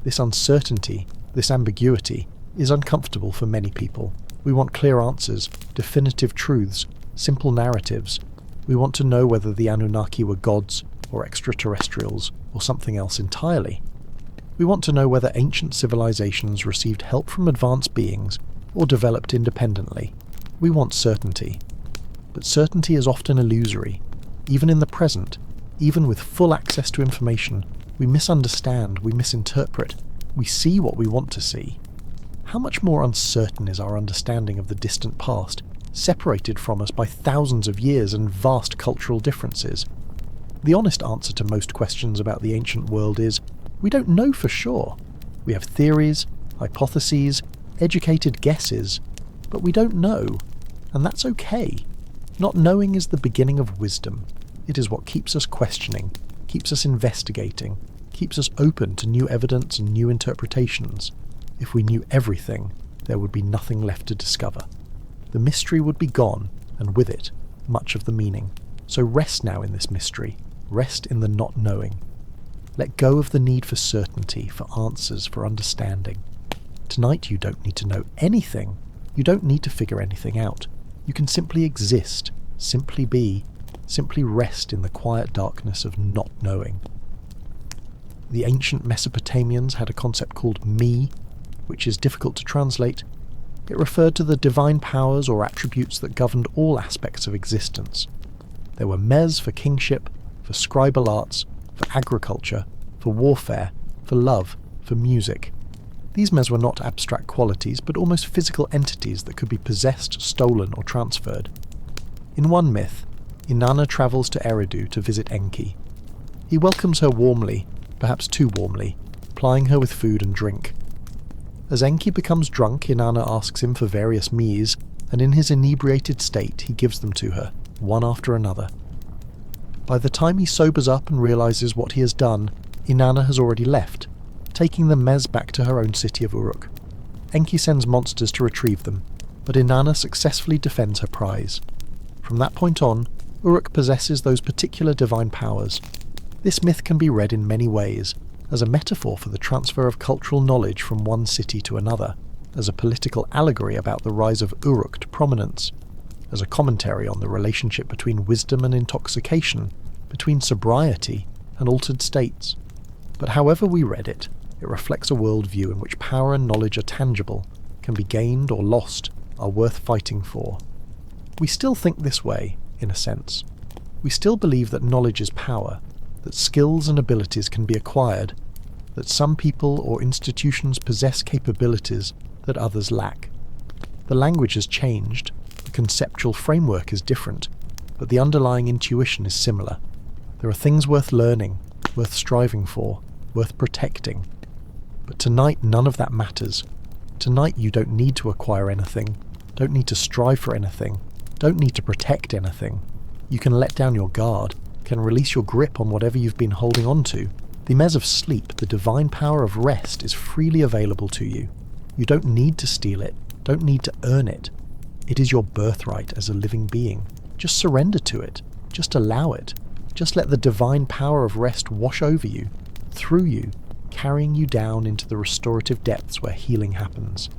This uncertainty, this ambiguity, is uncomfortable for many people. We want clear answers, definitive truths, simple narratives. We want to know whether the Anunnaki were gods, or extraterrestrials, or something else entirely. We want to know whether ancient civilizations received help from advanced beings, or developed independently. We want certainty. But certainty is often illusory. Even in the present, even with full access to information, we misunderstand, we misinterpret, we see what we want to see. How much more uncertain is our understanding of the distant past, separated from us by thousands of years and vast cultural differences? The honest answer to most questions about the ancient world is, we don't know for sure. We have theories, hypotheses, educated guesses, but we don't know, and that's okay. Not knowing is the beginning of wisdom. It is what keeps us questioning, keeps us investigating, keeps us open to new evidence and new interpretations. If we knew everything, there would be nothing left to discover. The mystery would be gone, and with it, much of the meaning. So rest now in this mystery. Rest in the not knowing. Let go of the need for certainty, for answers, for understanding. Tonight you don't need to know anything. You don't need to figure anything out. You can simply exist, simply be, simply rest in the quiet darkness of not knowing. The ancient Mesopotamians had a concept called me, which is difficult to translate. It referred to the divine powers or attributes that governed all aspects of existence. There were mes for kingship, for scribal arts, for agriculture, for warfare, for love, for music. These mes were not abstract qualities, but almost physical entities that could be possessed, stolen, or transferred. In one myth, Inanna travels to Eridu to visit Enki. He welcomes her warmly, perhaps too warmly, plying her with food and drink. As Enki becomes drunk, Inanna asks him for various me's, and in his inebriated state he gives them to her, one after another. By the time he sobers up and realizes what he has done, Inanna has already left, taking the mes back to her own city of Uruk. Enki sends monsters to retrieve them, but Inanna successfully defends her prize. From that point on, Uruk possesses those particular divine powers. This myth can be read in many ways, as a metaphor for the transfer of cultural knowledge from one city to another, as a political allegory about the rise of Uruk to prominence, as a commentary on the relationship between wisdom and intoxication, between sobriety and altered states. But however we read it, it reflects a worldview in which power and knowledge are tangible, can be gained or lost, are worth fighting for. We still think this way, in a sense. We still believe that knowledge is power, that skills and abilities can be acquired, that some people or institutions possess capabilities that others lack. The language has changed, the conceptual framework is different, but the underlying intuition is similar. There are things worth learning, worth striving for, worth protecting. But tonight none of that matters. Tonight you don't need to acquire anything, don't need to strive for anything, don't need to protect anything. You can let down your guard, can release your grip on whatever you've been holding on to. The mes of sleep, the divine power of rest, is freely available to you. You don't need to steal it, don't need to earn it. It is your birthright as a living being. Just surrender to it, just allow it. Just let the divine power of rest wash over you, through you, carrying you down into the restorative depths where healing happens.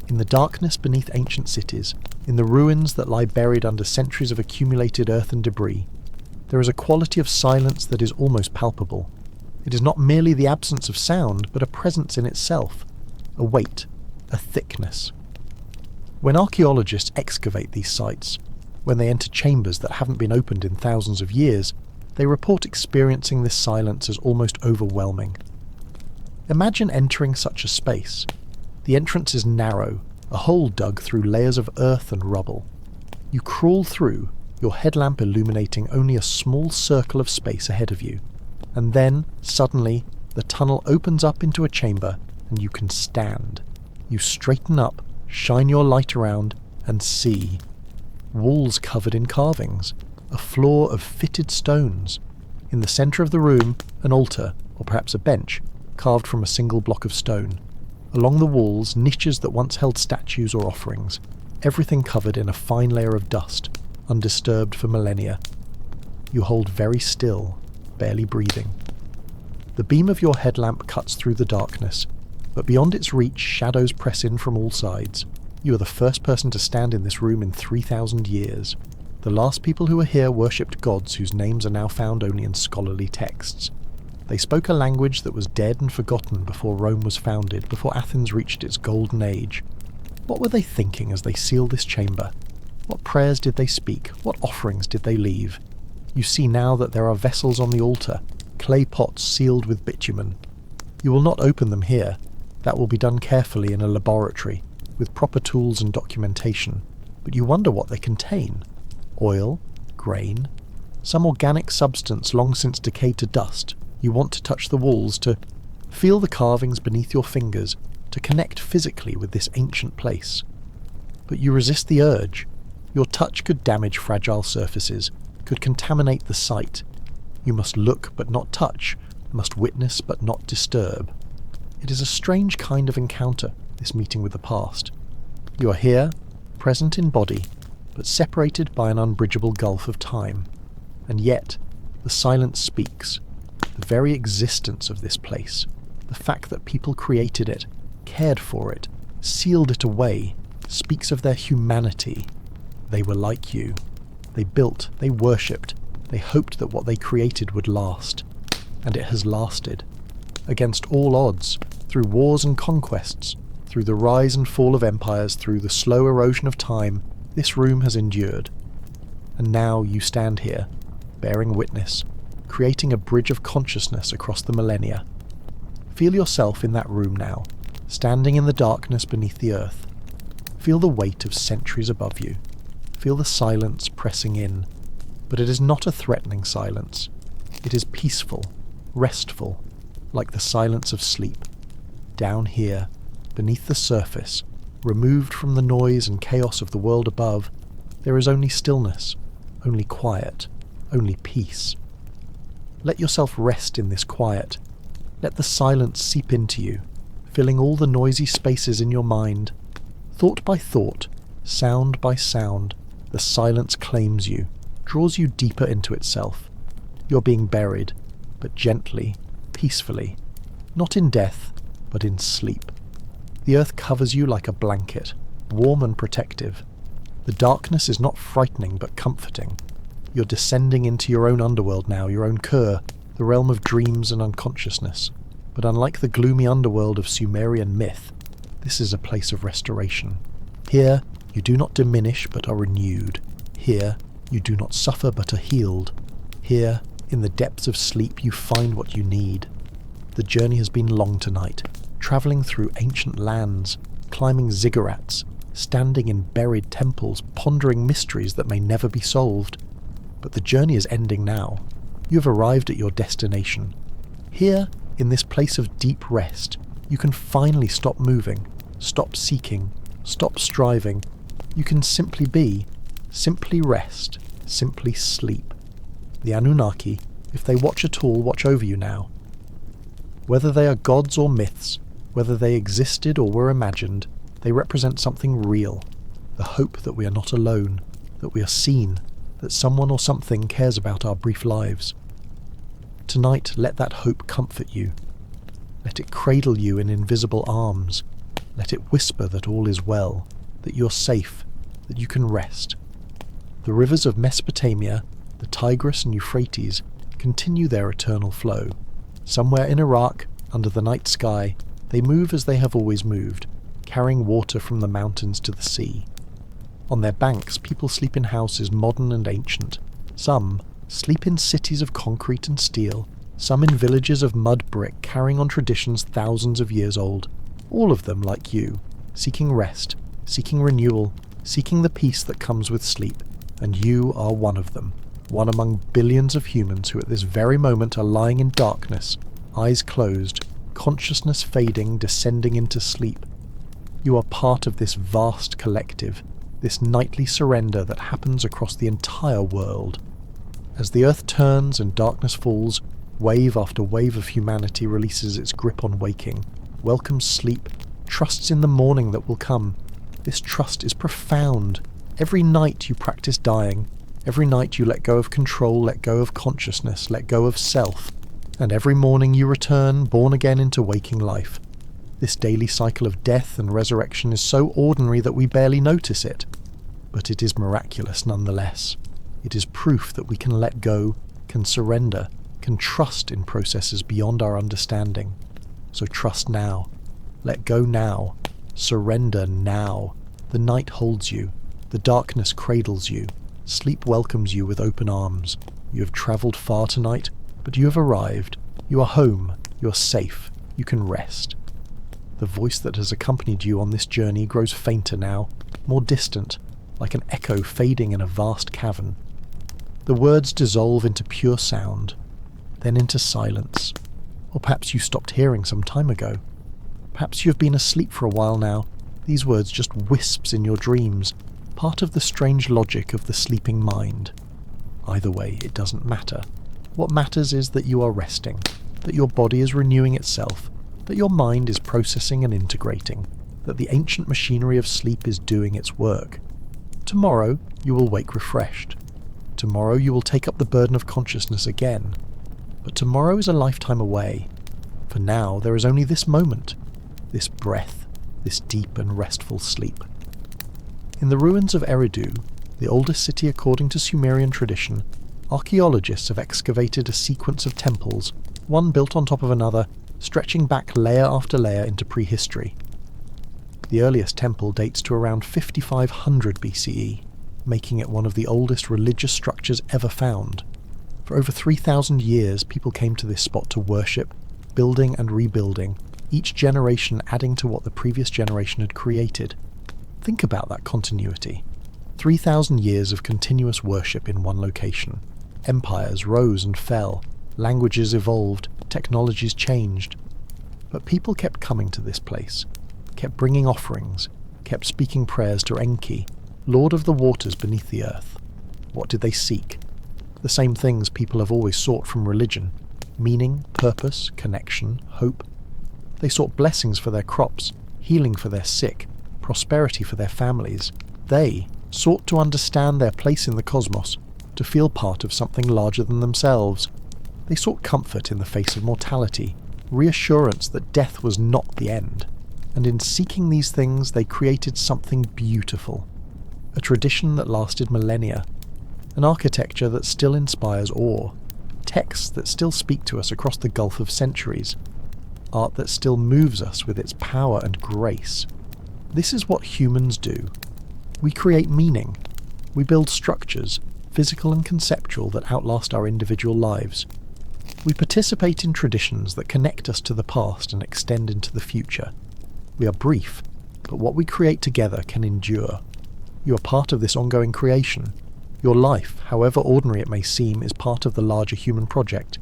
In the darkness beneath ancient cities, in the ruins that lie buried under centuries of accumulated earth and debris, there is a quality of silence that is almost palpable. It is not merely the absence of sound, but a presence in itself, a weight, a thickness. When archaeologists excavate these sites, when they enter chambers that haven't been opened in thousands of years, they report experiencing this silence as almost overwhelming. Imagine entering such a space. The entrance is narrow, a hole dug through layers of earth and rubble. You crawl through, your headlamp illuminating only a small circle of space ahead of you, and then, suddenly, the tunnel opens up into a chamber and you can stand. You straighten up, shine your light around, and see. Walls covered in carvings, a floor of fitted stones. In the centre of the room, an altar, or perhaps a bench, carved from a single block of stone. Along the walls, niches that once held statues or offerings, everything covered in a fine layer of dust, undisturbed for millennia. You hold very still, barely breathing. The beam of your headlamp cuts through the darkness, but beyond its reach shadows press in from all sides. You are the first person to stand in this room in 3,000 years. The last people who were here worshipped gods whose names are now found only in scholarly texts. They spoke a language that was dead and forgotten before Rome was founded, before Athens reached its golden age. What were they thinking as they sealed this chamber? What prayers did they speak? What offerings did they leave? You see now that there are vessels on the altar, clay pots sealed with bitumen. You will not open them here. That will be done carefully in a laboratory, with proper tools and documentation. But you wonder what they contain. Oil? Grain? Some organic substance long since decayed to dust. You want to touch the walls, to feel the carvings beneath your fingers, to connect physically with this ancient place. But you resist the urge. Your touch could damage fragile surfaces, could contaminate the sight. You must look but not touch, must witness but not disturb. It is a strange kind of encounter, this meeting with the past. You are here, present in body, but separated by an unbridgeable gulf of time. And yet, the silence speaks. The very existence of this place, the fact that people created it, cared for it, sealed it away, speaks of their humanity. They were like you. They built, they worshipped, they hoped that what they created would last. And it has lasted. Against all odds, through wars and conquests, through the rise and fall of empires, through the slow erosion of time, this room has endured. And now you stand here, bearing witness, creating a bridge of consciousness across the millennia. Feel yourself in that room now, standing in the darkness beneath the earth. Feel the weight of centuries above you. Feel the silence pressing in. But it is not a threatening silence. It is peaceful, restful, like the silence of sleep. Down here, beneath the surface, removed from the noise and chaos of the world above, there is only stillness, only quiet, only peace. Let yourself rest in this quiet. Let the silence seep into you, filling all the noisy spaces in your mind. Thought by thought, sound by sound, the silence claims you, draws you deeper into itself. You're being buried, but gently, peacefully, not in death, but in sleep. The earth covers you like a blanket, warm and protective. The darkness is not frightening but comforting. You're descending into your own underworld now, your own Kur, the realm of dreams and unconsciousness. But unlike the gloomy underworld of Sumerian myth, this is a place of restoration. Here, you do not diminish but are renewed. Here, you do not suffer but are healed. Here, in the depths of sleep, you find what you need. The journey has been long tonight, travelling through ancient lands, climbing ziggurats, standing in buried temples, pondering mysteries that may never be solved. But the journey is ending now. You have arrived at your destination. Here, in this place of deep rest, you can finally stop moving, stop seeking, stop striving. You can simply be, simply rest, simply sleep. The Anunnaki, if they watch at all, watch over you now. Whether they are gods or myths, whether they existed or were imagined, they represent something real, the hope that we are not alone, that we are seen, that someone or something cares about our brief lives. Tonight, let that hope comfort you. Let it cradle you in invisible arms. Let it whisper that all is well, that you're safe, that you can rest. The rivers of Mesopotamia, the Tigris and Euphrates, continue their eternal flow. Somewhere in Iraq, under the night sky, they move as they have always moved, carrying water from the mountains to the sea. On their banks, people sleep in houses modern and ancient. Some sleep in cities of concrete and steel, some in villages of mud brick carrying on traditions thousands of years old. All of them, like you, seeking rest, seeking renewal, seeking the peace that comes with sleep. And you are one of them, one among billions of humans who at this very moment are lying in darkness, eyes closed, consciousness fading, descending into sleep. You are part of this vast collective, this nightly surrender that happens across the entire world. As the earth turns and darkness falls, wave after wave of humanity releases its grip on waking, welcomes sleep, trusts in the morning that will come. This trust is profound. Every night you practice dying. Every night you let go of control, let go of consciousness, let go of self. And every morning you return, born again into waking life. This daily cycle of death and resurrection is so ordinary that we barely notice it. But it is miraculous nonetheless. It is proof that we can let go, can surrender, can trust in processes beyond our understanding. So trust now. Let go now. Surrender now. The night holds you. The darkness cradles you. Sleep welcomes you with open arms. You have travelled far tonight, but you have arrived. You are home. You are safe. You can rest. The voice that has accompanied you on this journey grows fainter now, more distant, like an echo fading in a vast cavern. The words dissolve into pure sound, then into silence. Or perhaps you stopped hearing some time ago. Perhaps you have been asleep for a while now. These words just wisps in your dreams, part of the strange logic of the sleeping mind. Either way, it doesn't matter. What matters is that you are resting, that your body is renewing itself, that your mind is processing and integrating, that the ancient machinery of sleep is doing its work. Tomorrow, you will wake refreshed. Tomorrow you will take up the burden of consciousness again. But tomorrow is a lifetime away. For now, there is only this moment. this breath, this deep and restful sleep. In the ruins of Eridu, the oldest city according to Sumerian tradition, archaeologists have excavated a sequence of temples, one built on top of another, stretching back layer after layer into prehistory. The earliest temple dates to around 5500 BCE, making it one of the oldest religious structures ever found. For over 3,000 years, people came to this spot to worship, building and rebuilding, each generation adding to what the previous generation had created. Think about that continuity. 3,000 years of continuous worship in one location. Empires rose and fell, languages evolved, technologies changed. But people kept coming to this place, kept bringing offerings, kept speaking prayers to Enki, Lord of the waters beneath the earth. What did they seek? The same things people have always sought from religion: meaning, purpose, connection, hope. They sought blessings for their crops, healing for their sick, prosperity for their families. They sought to understand their place in the cosmos, to feel part of something larger than themselves. They sought comfort in the face of mortality, reassurance that death was not the end. And in seeking these things, they created something beautiful. A tradition that lasted millennia. An architecture that still inspires awe. Texts that still speak to us across the gulf of centuries. Art that still moves us with its power and grace. This is what humans do. We create meaning. We build structures, physical and conceptual, that outlast our individual lives. We participate in traditions that connect us to the past and extend into the future. We are brief, but what we create together can endure. You are part of this ongoing creation. Your life, however ordinary it may seem, is part of the larger human project.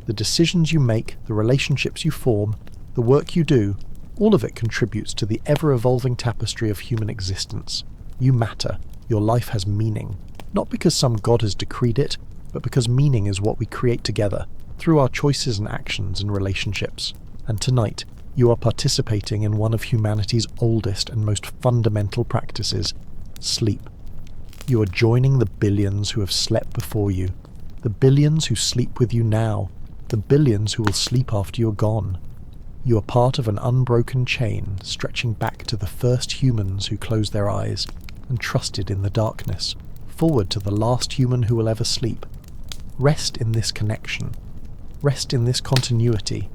The decisions you make, the relationships you form, the work you do, all of it contributes to the ever-evolving tapestry of human existence. You matter. Your life has meaning. Not because some god has decreed it, but because meaning is what we create together, through our choices and actions and relationships. And tonight, you are participating in one of humanity's oldest and most fundamental practices: sleep. You are joining the billions who have slept before you, the billions who sleep with you now, the billions who will sleep after you're gone. You are part of an unbroken chain stretching back to the first humans who closed their eyes and trusted in the darkness, forward to the last human who will ever sleep. Rest in this connection. Rest in this continuity.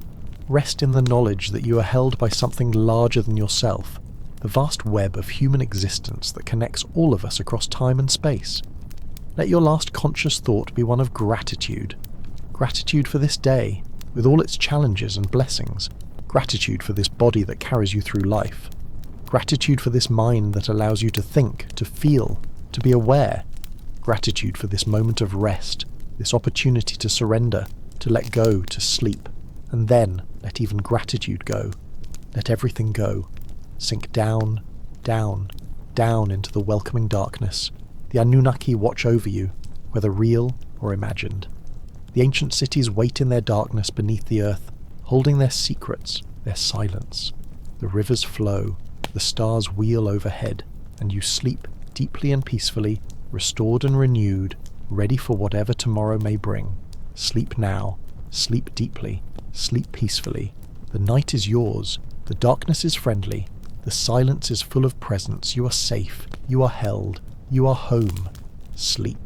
Rest in the knowledge that you are held by something larger than yourself, the vast web of human existence that connects all of us across time and space. Let your last conscious thought be one of gratitude. Gratitude for this day, with all its challenges and blessings. Gratitude for this body that carries you through life. Gratitude for this mind that allows you to think, to feel, to be aware. Gratitude for this moment of rest, this opportunity to surrender, to let go, to sleep. And then let even gratitude go. Let everything go. Sink down, down, down into the welcoming darkness. The Anunnaki watch over you, whether real or imagined. The ancient cities wait in their darkness beneath the earth, holding their secrets, their silence. The rivers flow, the stars wheel overhead, and you sleep deeply and peacefully, restored and renewed, ready for whatever tomorrow may bring. Sleep now, sleep deeply, sleep peacefully. The night is yours, the darkness is friendly, the silence is full of presence. You are safe, you are held, you are home. Sleep.